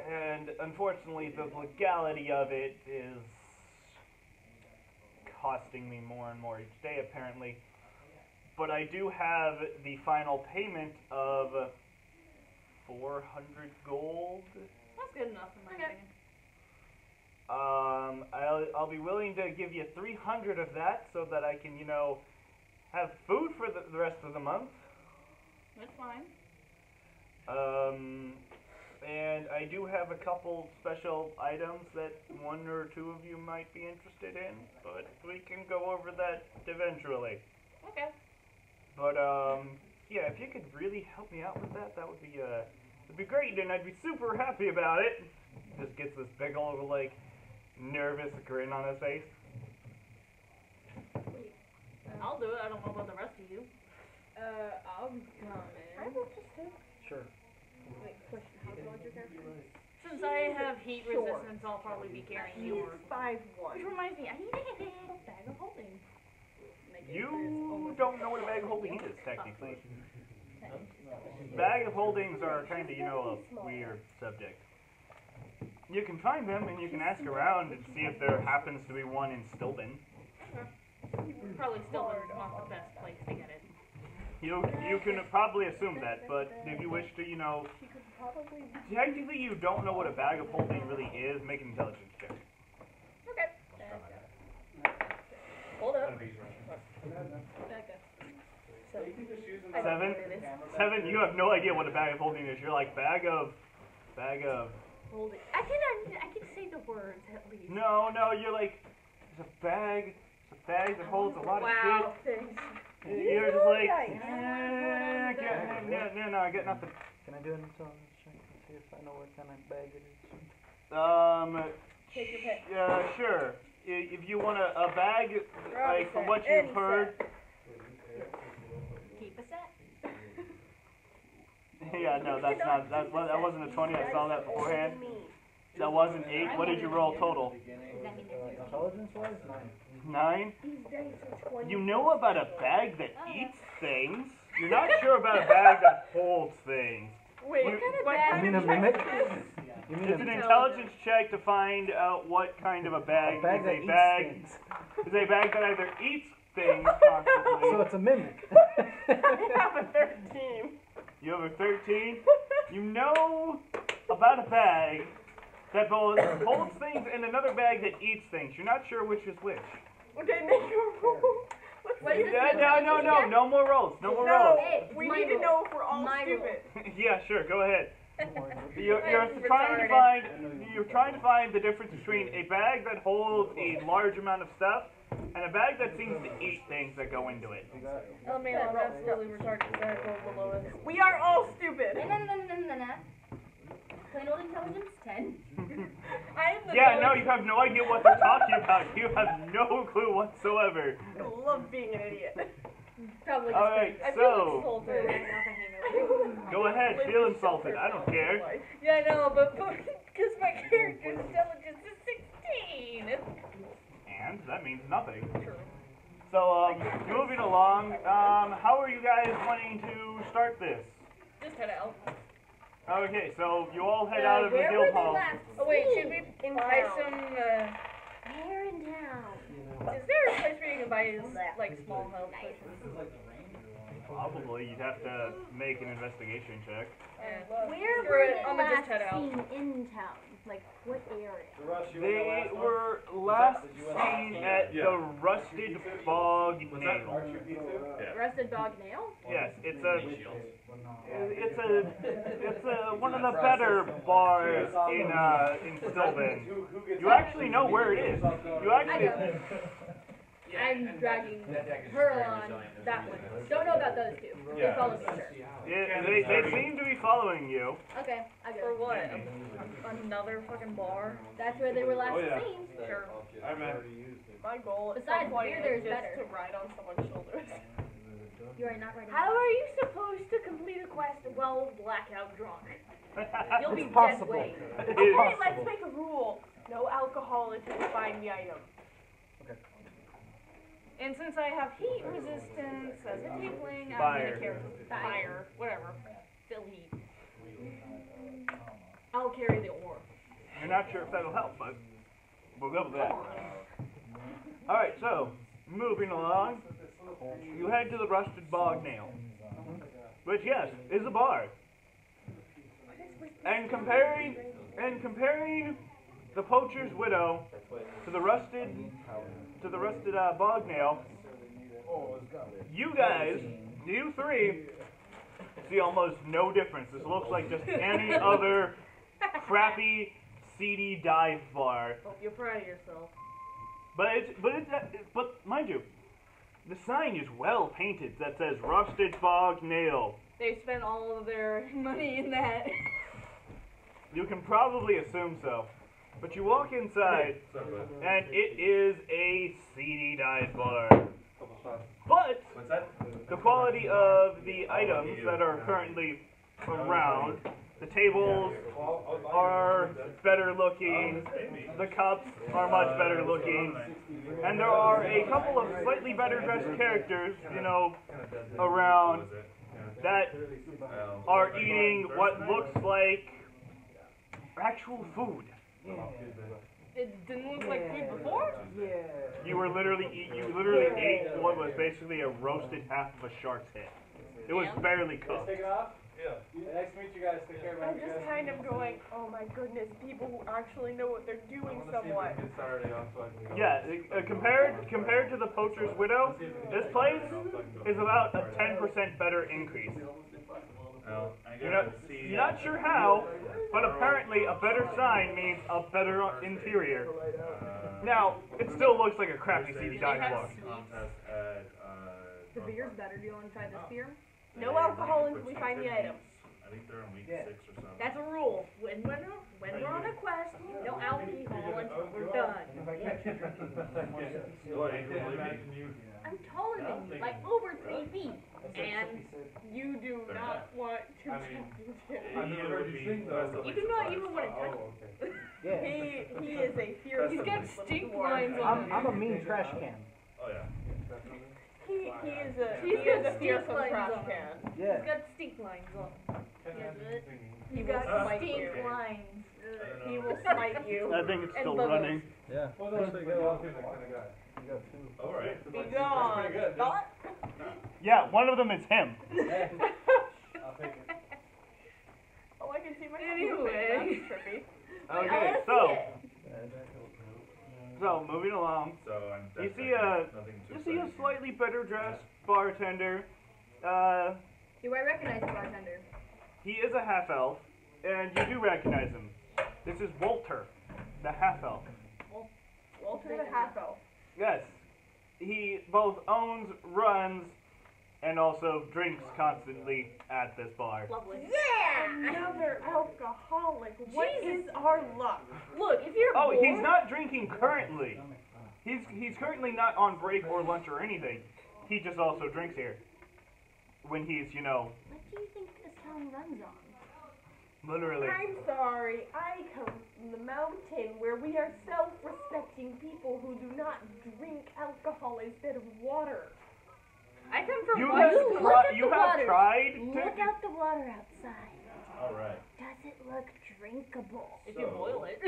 and unfortunately the legality of it is costing me more and more each day apparently, but I do have the final payment of 400 gold. That's good enough in my opinion. I'll be willing to give you 300 of that so that I can, have food for the rest of the month. That's fine. And I do have a couple special items that one or two of you might be interested in, but we can go over that eventually. Okay. But, yeah, if you could really help me out with that, that would be great, and I'd be super happy about it. Just gets this big old, nervous grin on his face. I'll do it. I don't know about the rest of you. I'll come in. I'm interested. Sure. Wait, question. How tall is your character? Since I have heat resistance, I'll probably be carrying yours. 5'1". Which reminds me, I need a bag of holding. You don't know what a bag of holding is, technically. Bag of holdings are kind of, a weird subject. You can find them, and you can ask around and see if there happens to be one in Stilben. Probably still not the best place to get it. You can probably assume that, but if you wish to, technically you don't know what a bag of holding really is, make an intelligence check. Okay. Hold up. Seven, you have no idea what a bag of holding is. You're like, bag of... Holding. I can say the words at least. No, you're like, it's a bag that holds a lot of shit. Wow, thanks. You're just like, no, I got nothing. Can I do an intelligence check and see if I know what kind of bag it is? Take your pick. Sure. If you want a bag, from what you've heard. Keep a set. Yeah, no, that wasn't a 20. I saw that beforehand. That wasn't 8. What did you roll total? Intelligence-wise, 9. 9? You know about a bag that eats things. You're not sure about a bag that holds things. Wait, What kind of what bag kind You mean of a check mimic? is this? You mean It's an a intelligence check to find out what kind of a bag, bag is that a eats bag things? is a bag that either eats things constantly. So it's a mimic. I have a 13. You have a 13. You know about a bag that both holds things and another bag that eats things. You're not sure which is which. Okay, make a roll. Let's What see. is Yeah, this? no more rolls. No more No, rolls. Hey, we my need to roll. know if we're all My roll. stupid. Yeah, sure. Go ahead. You're I'm trying to retarded. find the difference between a bag that holds a large amount of stuff and a bag that seems to eat things that go into it. Oh man, I'm absolutely retarded because I rolled the lowest. We are all stupid. No. Plain old intelligence, 10. I am the Yeah, no, lowest. you have no idea what they're talking about. You have no clue whatsoever. I love being an idiot. Probably All right, I feel so insulted. go ahead, feel insulted. I don't care. Yeah, I know, but because my character's intelligence is 16. And that means nothing. True. So, moving along, how are you guys wanting to start this? Just head out. Okay, so you all head out of the Where guild were they hall. last? Oh wait, should we In buy town. some? Where in town? Is there a place where you can buy like small health potions? Probably, you'd have to make an investigation check. Yeah. Where Screw were it, they I'ma just last head out. seen in town? Like, what area? They were last seen at the Rusted Fog Nail. Rusted Dog Nail? Yes, it's one of the better bars in Sylvan. You actually know where it is. You I actually. know. I'm dragging her along that one. Don't know about those two. They follow me, sure. They seem to be following you. Okay, I For go. what? Another fucking bar? That's where they were last Oh, yeah. seen. Sure. I meant, My goal at Besides, some point beer there is is just better. to ride on someone's shoulders. You are not ready. How are you supposed to complete a quest while blackout drunk? You'll be It's dead possible. weight. It's Okay, let's possible. make a rule. No alcohol until we find the item. And since I have heat resistance as a tiefling, I'm Fire. gonna carry fire, whatever. Still heat. I'll carry the ore. You're not sure if that'll help, but we'll go with that. Alright, so, moving along, you head to the Rusted Bog Nail, which, yes, is a bar. And comparing the Poacher's Widow to the Rusted Bog Nail, you guys, you three, see almost no difference. This looks like just any other crappy, seedy dive bar. Hope you're proud of yourself. But mind you, the sign is well painted that says Rusted Fog Nail. They spent all of their money in that. You can probably assume so. But you walk inside, and it is a seedy dive bar. But what's that? the quality of the items that are currently around, the tables are better looking, the cups are much better looking, and there are a couple of slightly better dressed characters, around that are eating what looks like actual food. It didn't look like food before? You literally ate what was basically a roasted half of a shark's head. It was barely cooked. Take it off? Yeah. Nice to meet you guys. Take care, man. I'm just kind of going, oh my goodness, people who actually know what they're doing somewhat. Yeah, compared to the Poacher's Widow, this place is about a 10% better increase. You're not sure how, but apparently a better sign means a better interior. Now, it still looks like a crappy seedy dive bar. The beer's better. Do you want to try this beer? No alcohol until we find the item. I think they're on week 6 or something. That's a rule. When we're on a quest, no alcohol until we're done. I'm taller than you, like over 3 feet. And you do not want to touch it. You do not even want to touch it. Yeah. He is a fierce. He's got little stink dwarf. lines on him. I'm a mean trash can. Oh yeah. He is a He's got fearsome stink lines trash on. can. Yeah. He's got stink lines on. He He's will got smite stink you. lines. He will smite you. I think it's And still buggles. running. Yeah. Well, no, Actually, you yeah, got that kind of guy. you got two. All right. Be That's gone. pretty good. Thought? Yeah, one of them is him. I'll take it. Oh, I can see my Anyway. That's trippy. Okay, so moving along, So I'm you see nothing too you see a exciting. slightly better dressed bartender. Do I recognize the bartender? He is a half elf, and you do recognize him. This is Walter, the half elf. Walter the half-elf. Yes, he both owns, runs, and also drinks constantly at this bar. Lovely. Yeah! Another alcoholic. What is our luck? Look, if you're Oh, bored, he's not drinking currently. He's currently not on break or lunch or anything. He just also drinks here. When he's, you know, What do you think this town runs on? literally. I'm sorry. I come from the mountain where we are self-respecting people who do not drink alcohol instead of water. I come from You Boston. have, look at you the have water. tried Look to. out the water outside. All right. Does it look drinkable? If you boil it.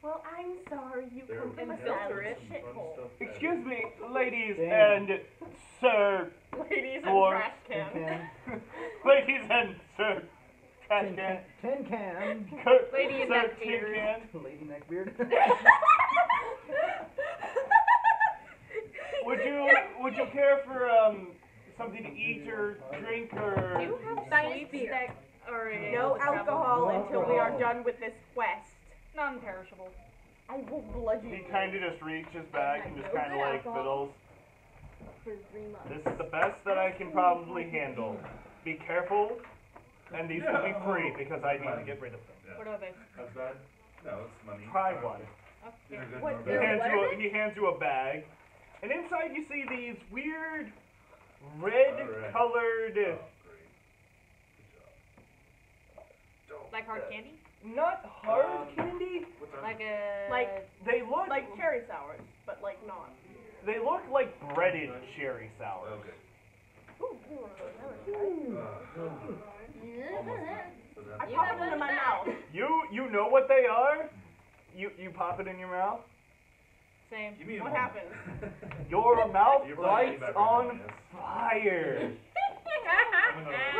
Well, I'm sorry you There come from a we go. filter it Fun shithole. stuff there. Excuse me, ladies Damn. and sir, Ladies and Or- trash can. ladies and sir, trash Tin can, can. Tin can. Lady in sir, neckbeard. tin can. Lady neckbeard. Would you care for something to eat or drink or? Do you have Science sweet beer. snack or No alcohol No until we are alcohol. done with this quest. non-perishable? I will bludgeon He you. kind of just reaches back and just No kind of good like alcohol. fiddles. For 3 months. This is the best that I can probably handle. Be careful, and these will be free because I need to get rid of them. Yeah. What are they? That's bad. No, it's money. Try one. These are good What, nor He they're bad. hands, what? he hands you a bag, and inside you see these weird red-colored, Oh, great. Good job. Like hard candy? not hard candy. What's that? Like a Like- They look Like cherry sours, but like not. they look like breaded cherry sours. Okay. Ooh, ooh, one of those. That was nice. So that's I You pop have it into my one mouth. You know what they are? You pop it in your mouth. same. Give me a What moment. happens? Your mouth You're probably lights back on right now, yes. fire.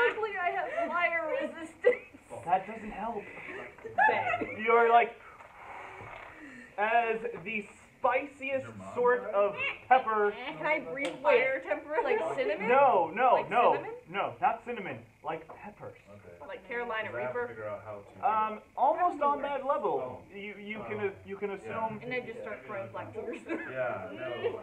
Luckily, I have fire resistance. That doesn't help. Bang. You're like, as the spiciest sort of pepper. Can I breathe fire temporarily? Like cinnamon? No, Like cinnamon? no, not cinnamon. Like peppers. Okay. Like Carolina 'Cause I have to Reaper. figure out how to. Almost on that level. You can assume. And then just start throwing black tigers. Yeah, no,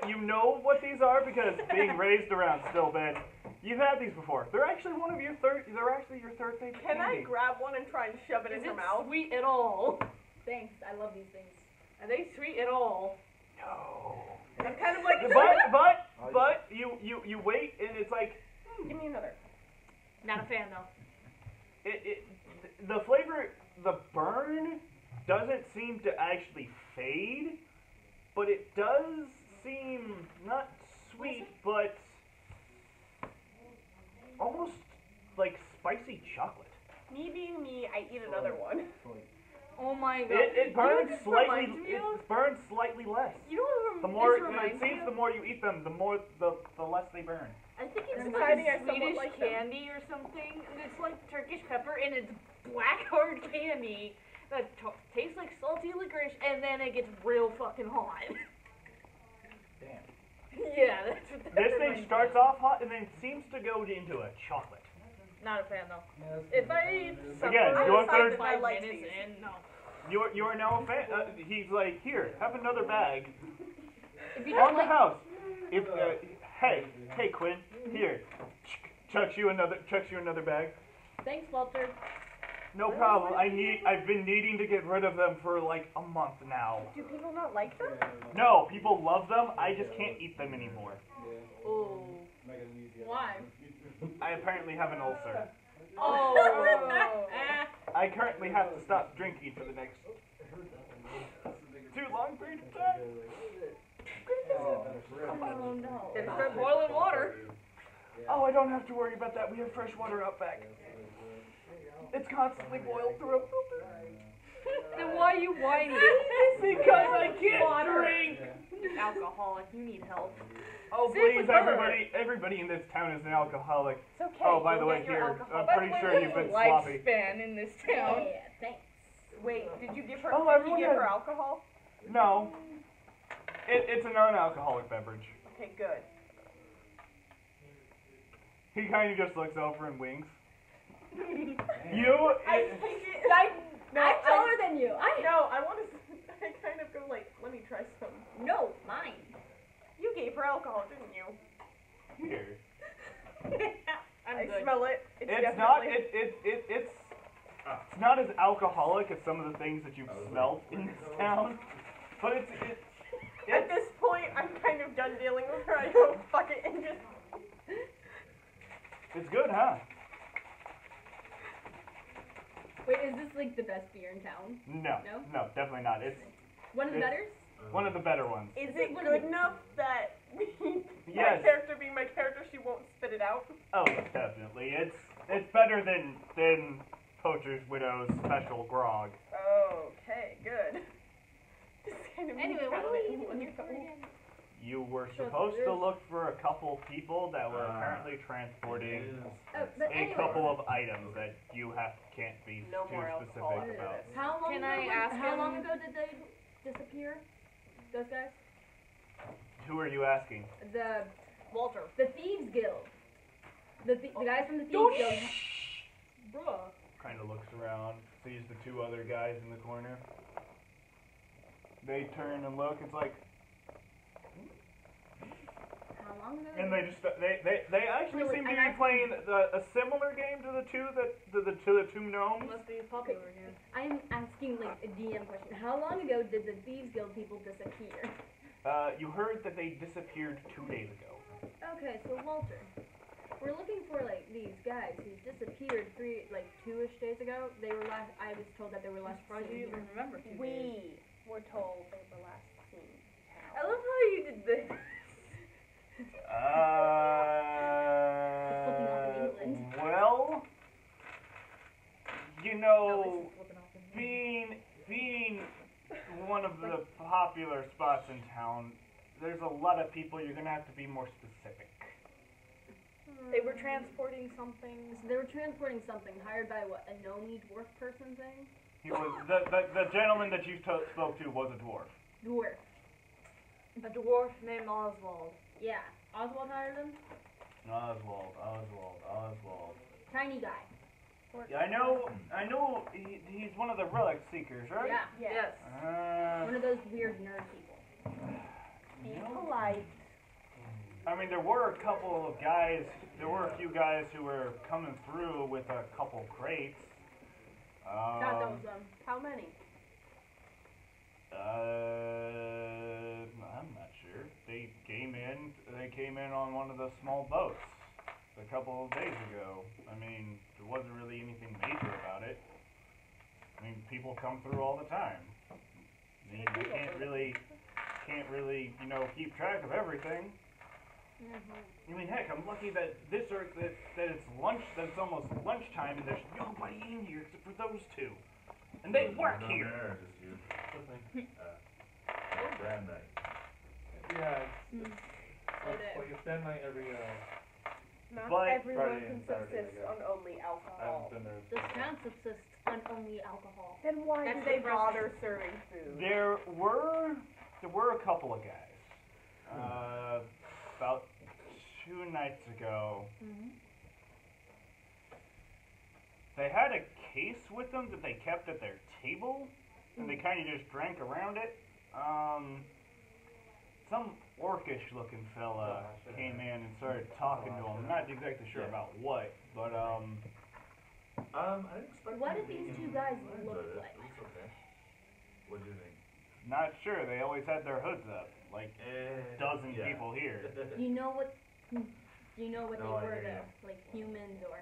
You know what these are because being raised around Stillbed, you've had these before. They're actually one of your third. They're actually your third favorite Can I candy. grab one and try and shove it Is in her it mouth? sweet at all? Thanks, I love these things. Are they sweet at all? No. I'm kind of like, But you wait and it's like give me another. Not a fan though. the flavor, the burn doesn't seem to actually fade, but it does seem not sweet, but almost like spicy chocolate. Me being me, I eat another one. Oh my god. It burns You know what this slightly. reminds me It of? burns slightly less. You know what The more this it reminds me seems, of? the more you eat them, the less they burn. I think it's I'm like deciding I a somewhat Swedish like them. candy or something, and it's like Turkish pepper, and it's black hard candy that tastes like salty licorice, and then it gets real fucking hot. Damn. Yeah, that's what that This reminds thing me starts of. off hot and then seems to go into a chocolate. Not a fan though. If I Again, I your decided third. that I 5 like minutes these. in, no. You are now a fan. He's like, here, have another bag If you on don't the like, house. If hey Quinn, here, chucks you another bag. Thanks, Walter. No problem. I've been needing to get rid of them for like a month now. Do people not like them? No, people love them. I just can't eat them anymore. ooh. Why? I apparently have an ulcer. Oh. I currently have to stop drinking for the next too long period of time. no. Better start boiling water. Oh, I don't have to worry about that. We have fresh water out back. It's constantly boiled through a filter. Then why are you whining? Because I can't drink. Alcoholic, you need help. Oh, Sit please, with her. everybody in this town is an alcoholic. It's okay. Oh, by the you'll way, get your here, alcohol. I'm By the pretty way, sure wait, you've been sloppy. Lifespan in this town. Yeah, thanks. Wait, did you give her? Oh, did everyone you give her has- alcohol? No. It's a non-alcoholic beverage. Okay, good. He kind of just looks over and winks. I take it. I'm taller than you. No, I want to. I kind of go like, let me try some. No, mine. You gave her alcohol, didn't you? Here. I'm I good. smell it. It's It's not. definitely. It's not as alcoholic as some of the things that you've smelled in this town, but At this point, I'm kind of done dealing with her. I go, fuck it, and just. it's good, huh? Wait, is this like the best beer in town? No, No? definitely not. It's One of the It's- better? one of the better ones. Is it One of good the- enough that my Yes. character being my character, she won't spit it out? Oh, definitely. It's better than Poacher's Widow's special grog. Okay, good. Just kind of Anyway, what count are it we in one looking for go. again? You were So supposed this- to look for a couple people that were apparently transporting Oh, but a anyway, couple of items that you can't be No too more alcohol specific after about. this. how long Can ago? I ask how him- long ago did they disappear? Those guys? Who are you asking? The Walter. Thieves Guild. The guys from the Thieves Don't Guild. Bruh. Kind of looks around, sees the two other guys in the corner. They turn and look. It's like, How long ago? and they just they actually Wait, seem to I'm be asking- playing a similar game to the two gnomes. Must be popular again. I'm asking like a DM question. How long ago did the Thieves Guild people disappear? You heard that they disappeared 2 days ago. Okay, so Walter, we're looking for like these guys who disappeared 2-ish days ago. They were last. I was told that they were last Surprised you seen even here. remember 2 days. We were told they were last seen. I love how you did this. flipping off in England. Well, you know, being one of the popular spots in town, there's a lot of people. You're gonna have to be more specific. They were transporting something. So they were transporting something hired by what, a gnome dwarf person thing? He was the gentleman that you spoke to was a dwarf. Dwarf. A dwarf named Oswald. Yeah. Oswald hired them? Oswald. Tiny guy. Yeah, I know. He's one of the relic seekers, right? Yeah. Yes. One of those weird nerd people. Be polite. I mean, there were a couple of guys. There were a few guys who were coming through with a couple crates. Not those How many? I'm not sure. They came in on one of the small boats a couple of days ago. I mean, there wasn't really anything major about it. I mean, people come through all the time. I mean, you can't really, keep track of everything. I mean, heck, I'm lucky that that it's lunch, that it's almost lunchtime, and there's nobody in here except for those two, and they work here. There, just you. Grand night. Yeah, it's like a stand night every, Not But- everyone Friday can and Saturday, subsist I guess. on only I alcohol. haven't been there. This town subsists on only alcohol. Then why That's do they depressing. bother serving food? There were a couple of guys. About 2 nights ago, they had a case with them that they kept at their table, and they kind of just drank around it. Some orcish looking fella came in and started talking to them. Not exactly sure about what, but I didn't expect What them did to be these in- two guys I enjoyed look it. like? It's okay. What do you think? not sure. They always had their hoods up, like dozen yeah. people here. Do you know what No, they I were hear though? Like humans or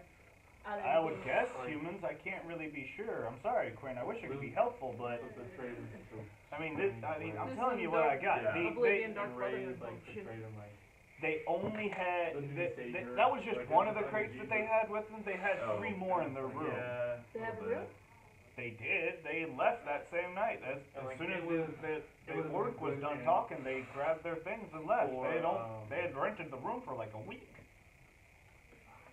other I would things? guess humans. I can't really be sure. I'm sorry, Quinn. I wish I could be helpful, but The trade is so I'm telling you This what I is got. dark- They, Oblivion Dark raid, Brotherhood like, the bullshit. trade and like, they only had, The new savior, that was just like one of the it's like crates that Jesus. they had with them. They had Oh, 3 more in their room. Yeah. They have a little room? bit. They did. They left that same night. As Like, soon it as was- the it was orc was good done and- talking, they grabbed their things and left. Or, They had rented the room for like a week.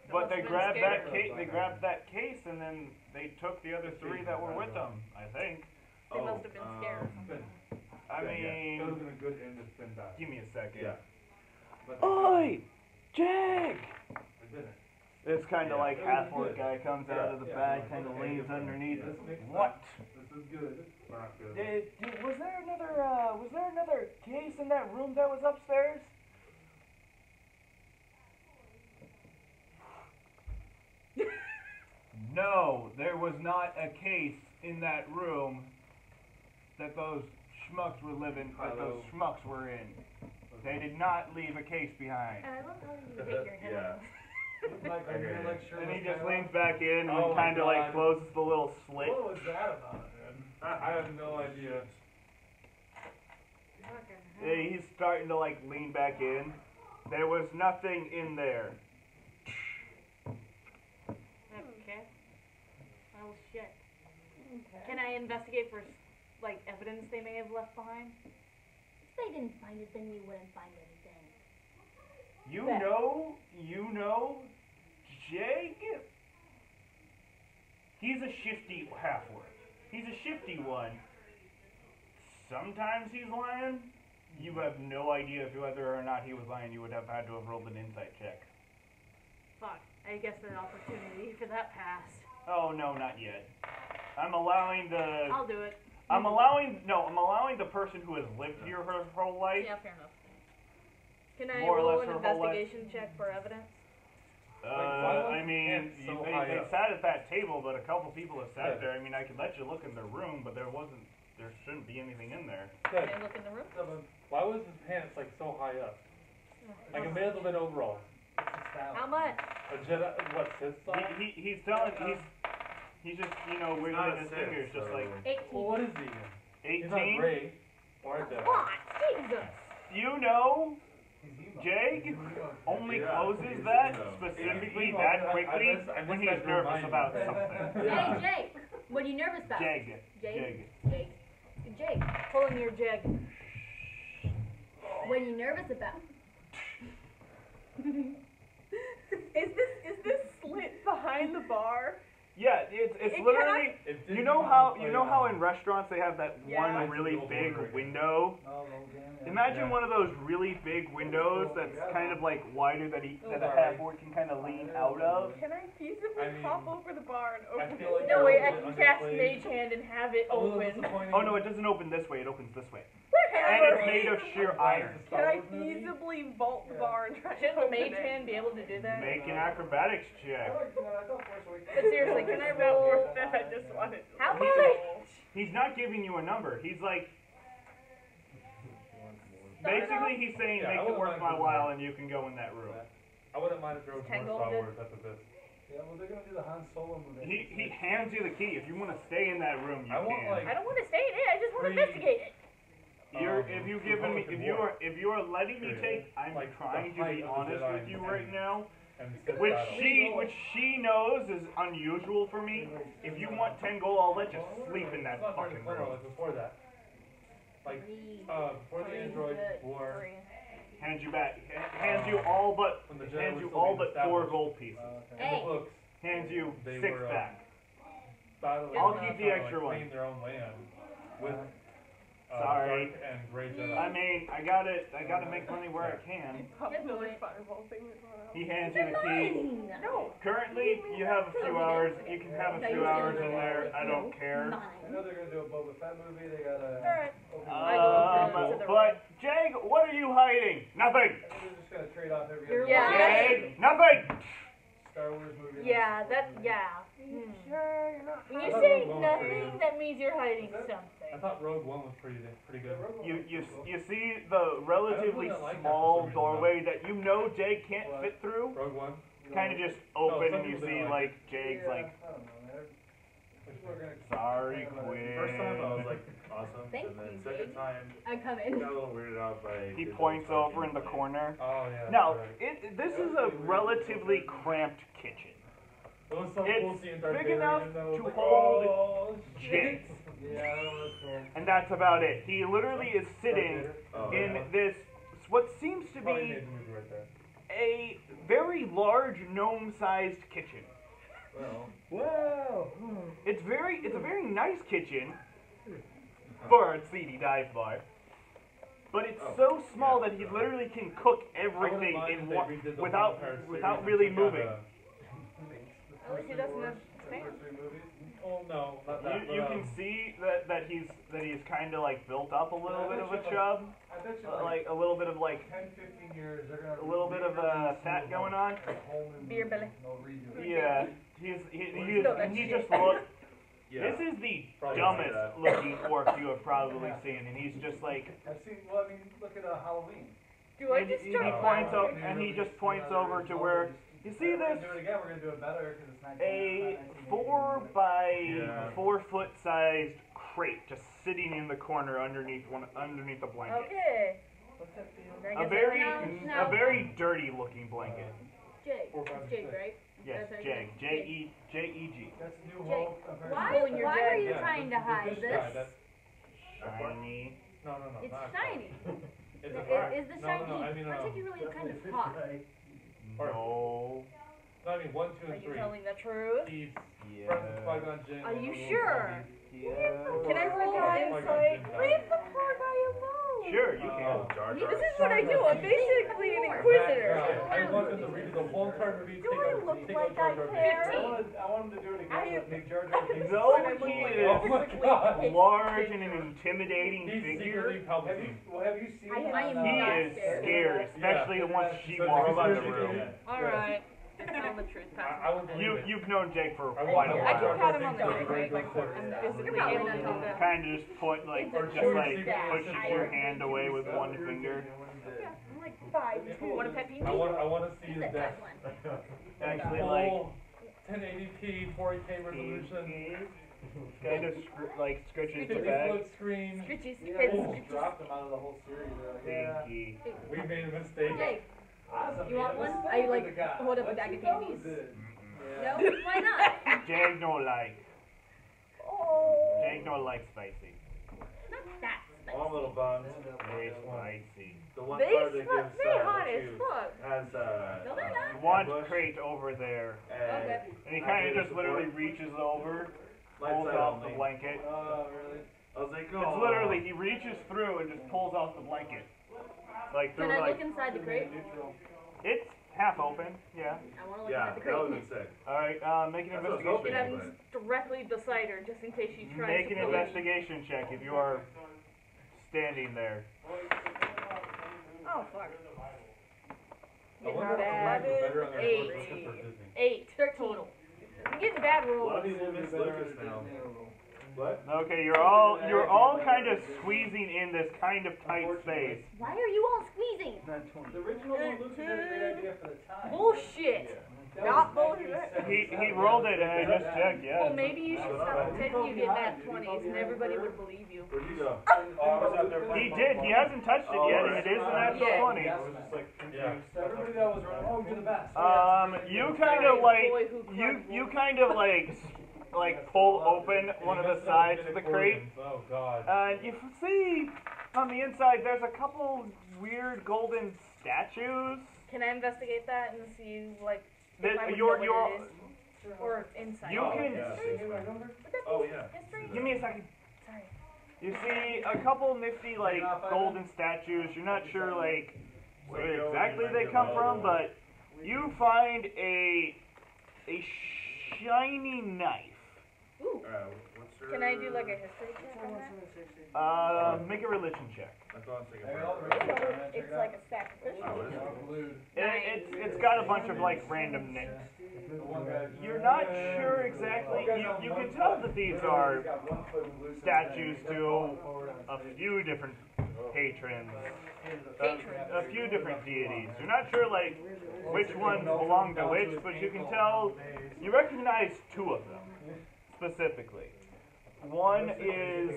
They But must they have been grabbed scared. that case. They grabbed that case, and then they took the other 3 that were with them. I think. They must have been scared. Spin. I Yeah, it would have mean, been a good end to spin back. give me a second. Yeah. But Oi, Jag! They didn't. This kind of Yeah, like it was half-orc good. guy comes out of the Yeah, bag, yeah, kind of okay, leans okay. underneath. This makes What? This is good. We're not good. Was there another case in that room that was upstairs? No, there was not a case in that room that those schmucks were living, that those schmucks were in. They did not leave a case behind. And I love how you take your head Yeah. on. Like, are you gonna like sure And he what's just going leans back in and Oh my kind of like God. closes the little slit. on? What was that about, man? I have no idea. Yeah, he's starting to like lean back in. There was nothing in there. Okay. Well, shit. Okay. Can I investigate for like evidence they may have left behind? If they didn't find it, then we wouldn't find anything. You Bet. know, Jake? He's a shifty half-orc. He's a shifty one. Sometimes he's lying. You have no idea if whether or not he was lying. You would have had to have rolled an insight check. Fuck. I guess an opportunity for that passed. Oh no, not yet. I'm allowing the. I'll do it. I'm allowing the person who has lived here her whole life. Yeah, fair enough. Can I More or roll less an her whole life. investigation check for evidence? I mean, so they high up? sat at that table, but a couple people have sat Yeah. there. I mean, I could let you look in their room, but there shouldn't be anything in there. Can Good. I look in the room? Why was his pants like so high up? Like a man's been overalls. How much? A Jedi, what, Sith style? He's just wiggling his fingers, just like 18. Well, what is he in? He's not 18. gray or a Jedi. What? Jesus! You know, Jag only closes that specifically that quickly I when missed he's that nervous reminder. about something. Hey, Jake. What are you nervous about? Jag. Jake. Jake. Jake. Pulling your jig. What are you nervous about? Is this slit behind the bar? Yeah, it's Can literally. It You didn't know how play in restaurants they have that Yeah. one really That's the big overrated. window. Oh, okay. Imagine Yeah. one of those really big windows that's kind of like wider that a half-orc can kind of lean out of. Can I feasibly I mean, hop over the bar and I open feel like it? No, you're wait, a I little can cast underplayed. Mage Hand and have it A little open. disappointing. Oh no, it doesn't open this way. It opens this way, and Whatever. it's made of sheer iron. Can I feasibly vault the bar and try to Shouldn't the open Mage it? Hand be able to do that? Make an acrobatics check. But seriously, can I roll? I just wanted to How roll. much? He's not giving you a number. He's like, basically, he's saying, Yeah, I make it wouldn't worth mind my doing while, that. and you can go in that room. I wouldn't mind if there was more 10 gold Star good? Wars after this. Yeah, well, they're gonna do the Han Solo movie. He hands you the key. If you want to stay in that room, you I want, can. like- I don't want to stay in it. I just want to Free- investigate it. If you are letting me take, I'm Like, trying the to height be of the honest Jedi with you and- right now. And Sith Which battle. she knows is unusual for me. If you want 10 gold, I'll let you sleep in that It's not during fucking the summer, room. like before that. Like, before the Android war, Hands you back. Hands you all but when the Jedi hands was you still all being but 4 established. gold pieces. in Hey. the books, Hands you they 6 were, back. battling, I'll trying keep the to, extra one. claim their own land with Sorry. dark and gray Jedi. I mean, I gotta make money where I can. Pop Good another boy. fireball thing that's going on. He hands you the key. Mine. No. Currently, you have a few hours. You can have a few hours in there. I don't care. I know Mine. they're gonna do a Boba Fett movie. They got a. Alright. I go over to the But Jag, what are you hiding? Nothing. I think they're just gonna trade off every You're other Yeah. Jag, nothing. Star Wars movie. Yeah, yeah. Sure, you're not. When you thought say Rogue One was nothing, pretty good. that means you're hiding I something. thought Rogue One was pretty good. You see the relatively I wouldn't like that small for some reason, doorway that you know Jag can't What? fit through. Rogue One. Kind of just open, some and you people see didn't like Jag's like I don't know, man. Sorry, Quinn. First time I was like, awesome. Thank and then you, second Jake. time, I come I in. got a little weirded out by. He digital points talking, over in the like- corner. Oh yeah. Now, right. this is a relatively cramped kitchen. It was so it's cool seeing Darth big Vader, enough even though it was to like, hold oh, Jake. Yeah, that was cool. And that's about it. He literally is sitting Oh, in yeah. this, what seems to Probably be made the movie right there. a very large gnome-sized kitchen. Well. Wow. It's a very nice kitchen for a seedy dive bar. But it's Oh, so small yeah. that he literally can cook I wouldn't everything mind in if they one redid the without whole entire series without and really took out moving. At least he doesn't have the space. first 3 movies. Oh no, not that. You can see that he's kind of like built up a little bit of a chub, I bet you like a little bit of like 10, 15 years they're gonna. a little bit of fat going on. Beer belly. Yeah, he just looks. Yeah. This is the Probably dumbest see that. looking orc you have probably seen, and he's just like, I've seen. Well, I mean, look at Halloween. Do I and just he start points Oh, and he just points over to where you see We're this gonna do it again. We're gonna do it better because it's 19. a 4 by Yeah. 4 foot sized crate just sitting in the corner underneath a blanket. Okay. A very No. a very dirty looking blanket. Jake. 4, 5, It's Jake, 6. right? Yes, That's Jeg. right. J-E-G. That's New Jake, Hope. why Pulling your are jag. you trying to hide Guy, this? that's, Shiny. no, It's not shiny. It's a Is fart. the No, shiny I mean, particularly kind of hot? No. No, I mean 1, 2, Are and you 3. telling the truth? Thieves. Yeah. Friends with Qui-Gon Jinn. Are you Little sure? zombies. Yeah. Can I roll insight? Leave the poor guy alone. Sure, you can. Jar This is what I do. I'm basically an inquisitor. I want them to read the whole entire movie. Do I look like I care? I want him to do it again with Nick Jar Jar. Though Oh he my god. is large and an intimidating He's figure, secretly Palpatine. Have you seen? I am he not is scared. scared, especially once she walks in the room. Alright. Tell the truth, I Pat. would believe it. You've known Jake for I quite a wouldn't I while. can pat him on the Jar back, Jar right? Binks Like, I'm is- physically You're able probably to not do that. Kind of just put like pushes your hand away with one finger. I'm like 5'2". Want a pet peeve? I want to see He's his a death. tough one. Actually, like Full 1080p, 4K resolution. kind of like scratches the 50 back. split screen. Scritchy, Yeah, scritch, they Oh. just dropped him out of the whole series. They're like, Pinky. We made a mistake. Jake, awesome, you want man. one? Let's I go like with the guy. hold up a Let's bag of see how candies. it is. No? Why not? Jake no like. Oh. Jake no like spicy. Not that All spicy. little buns. Very spicy. The one They part that smell gives very hot that as you fuck. has No, they're not. One ambush crate over there, and Okay. and he kind of just literally reaches over, pulls lights off the only. blanket. Oh, really? I was like, It's oh. literally he reaches through and just pulls off the blanket, like through Can I like look inside the crate? it's half open. Yeah. I want to look Yeah, inside the that would crate. have been sick. All right. Make an That's what I was investigation. hoping. Get him directly beside her, just in case she tries Make to an pull it. investigation check if you are standing there. Oh, fuck. I Getting wonder if bad. the better on their 8. work for Disney. 8 13. total. I'm getting bad A lot rolls. of people miss Lucas now. What? Okay, you're all kind of squeezing in this kind of tight space. Why are you all squeezing? The original one looks like a great idea for the time. Bullshit. That Not was bullshit. He rolled it and I just checked. Well, Yeah. maybe you should stop pretending you get bad 20s and everybody would believe you. Where'd you go? He did. He hasn't touched it yet, and it is an actual Yeah. 20. Yeah. So everybody that was running, oh, you're the best. You kind of like you kind of like pull open one of the sides of the crate, Oh god. and you see on the inside there's a couple weird golden statues. Can I investigate that and see, like, That if I would you're know what it is? Or insight? You can yeah. Would that Oh be yeah. history? give me a second. Sorry. You see a couple nifty like golden statues. You're not sure like where exactly they come from, but you find a shiny knife. Ooh. What's your... Can I do, like, a history check on that? Make a religion check. I thought I was thinking So it's like a sacrificial. It's got a bunch of like random names. You're not sure exactly. You can tell that these are statues to a few different patrons, a few different deities. You're not sure like which ones belong to which, but you can tell. You recognize two of them. specifically. One is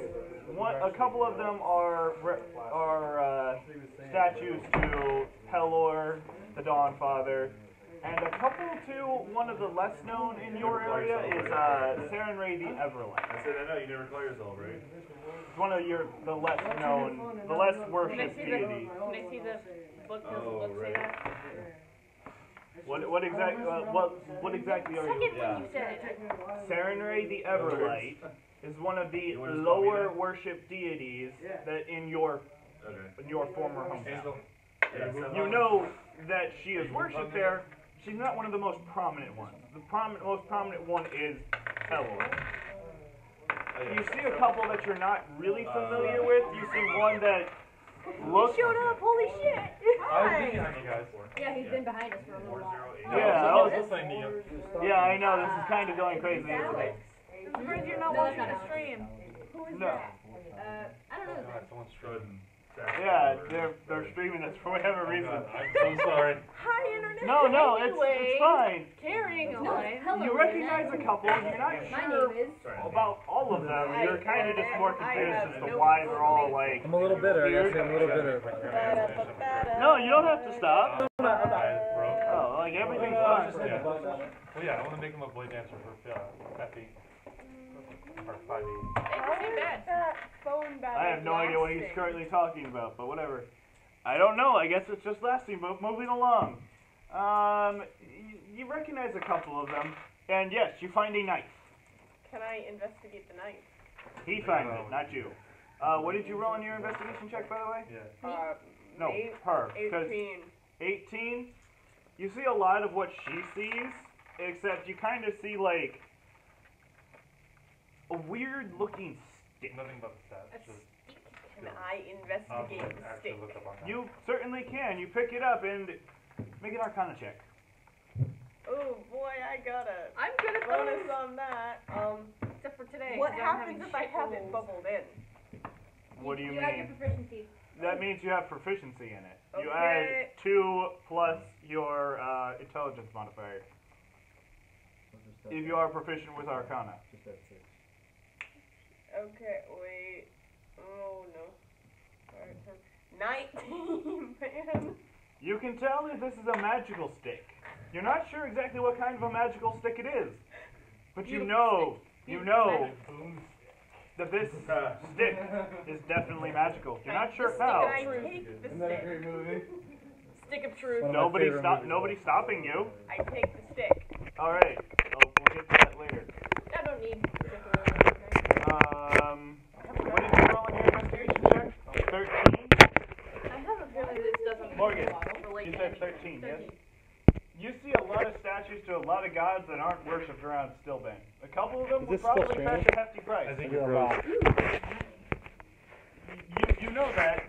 a couple of them are statues to Pelor, the Dawn Father, and a couple to one of the less known in your area is Sarenrae the Everlight. I said, I know, you never call yourself, right? It's one of the less known, the less worshipped deities. Can I see the book? Does the book say that? What exactly are you? Second one you said. Sarenrae the Everlight is one of the lower worshipped deities that in your former hometown. You know that she is worshipped there. She's not one of the most prominent ones. The most prominent one is Pelor. You see a couple that you're not really familiar with. You see one that looks. He showed up! Holy shit! I was behind you guys. Yeah, he's been behind us for a little while. Yeah, I know. This is kind of going crazy. I'm surprised you're not watching the stream. Who is No. that? I don't know. God, someone's struggling. Yeah, they're streaming this for whatever reason. I'm so sorry. Hi, internet. No, Anyway, it's fine. Carrying No, on. hello, You recognize a couple. You're not My sure name is. about all of them. You're kind of just more confused as to why they're all like. I'm a little bitter, I gotta say I'm a little bitter. No, you don't have to stop. Broke. Oh, like everything's fine. Yeah. Well, yeah, I want to make him a boy dancer for Peppy. Or 5e. That phone battery I have no idea what he's lasting? currently talking about, but whatever. I don't know. I guess it's just lasting, but moving along. You recognize a couple of them, and yes, you find a knife. Can I investigate the knife? He finds it, not you. What did you roll on your investigation check, by the way? Yeah. No, her. 'Cause 18. 18. You see a lot of what she sees, except you kind of see like a weird-looking stick. Nothing but the stats. Just Can I investigate the actually stick? look up on that. You certainly can. You pick it up and make an Arcana check. Oh boy, I got a I'm good at bonus those. on that. Except for today. What 'cause I'm happens having if I shit have it rolls. bubbled in? What do you have your mean? proficiency. That means you have proficiency in it. You Okay. add 2 plus your intelligence modifier. If you are proficient with Arcana. Okay, wait. Oh no. Alright, 19, man. You can tell that this is a magical stick. You're not sure exactly what kind of a magical stick it is. But you know that this stick is definitely magical. You're not sure Can how. I take the stick? movie? Stick of truth. One of my favorite movies. Nobody's stopping you. I take the stick. All right. We'll get to that later. I don't need. What did you roll on your investigation check? 13. I have a feeling this doesn't Morgan, relate you to said anything. 13, yes? You see a lot of statues to a lot of gods that aren't worshipped around Stillben. A couple of them Is will this still probably fetch streaming? a hefty price. I think You're you're a lot. You know that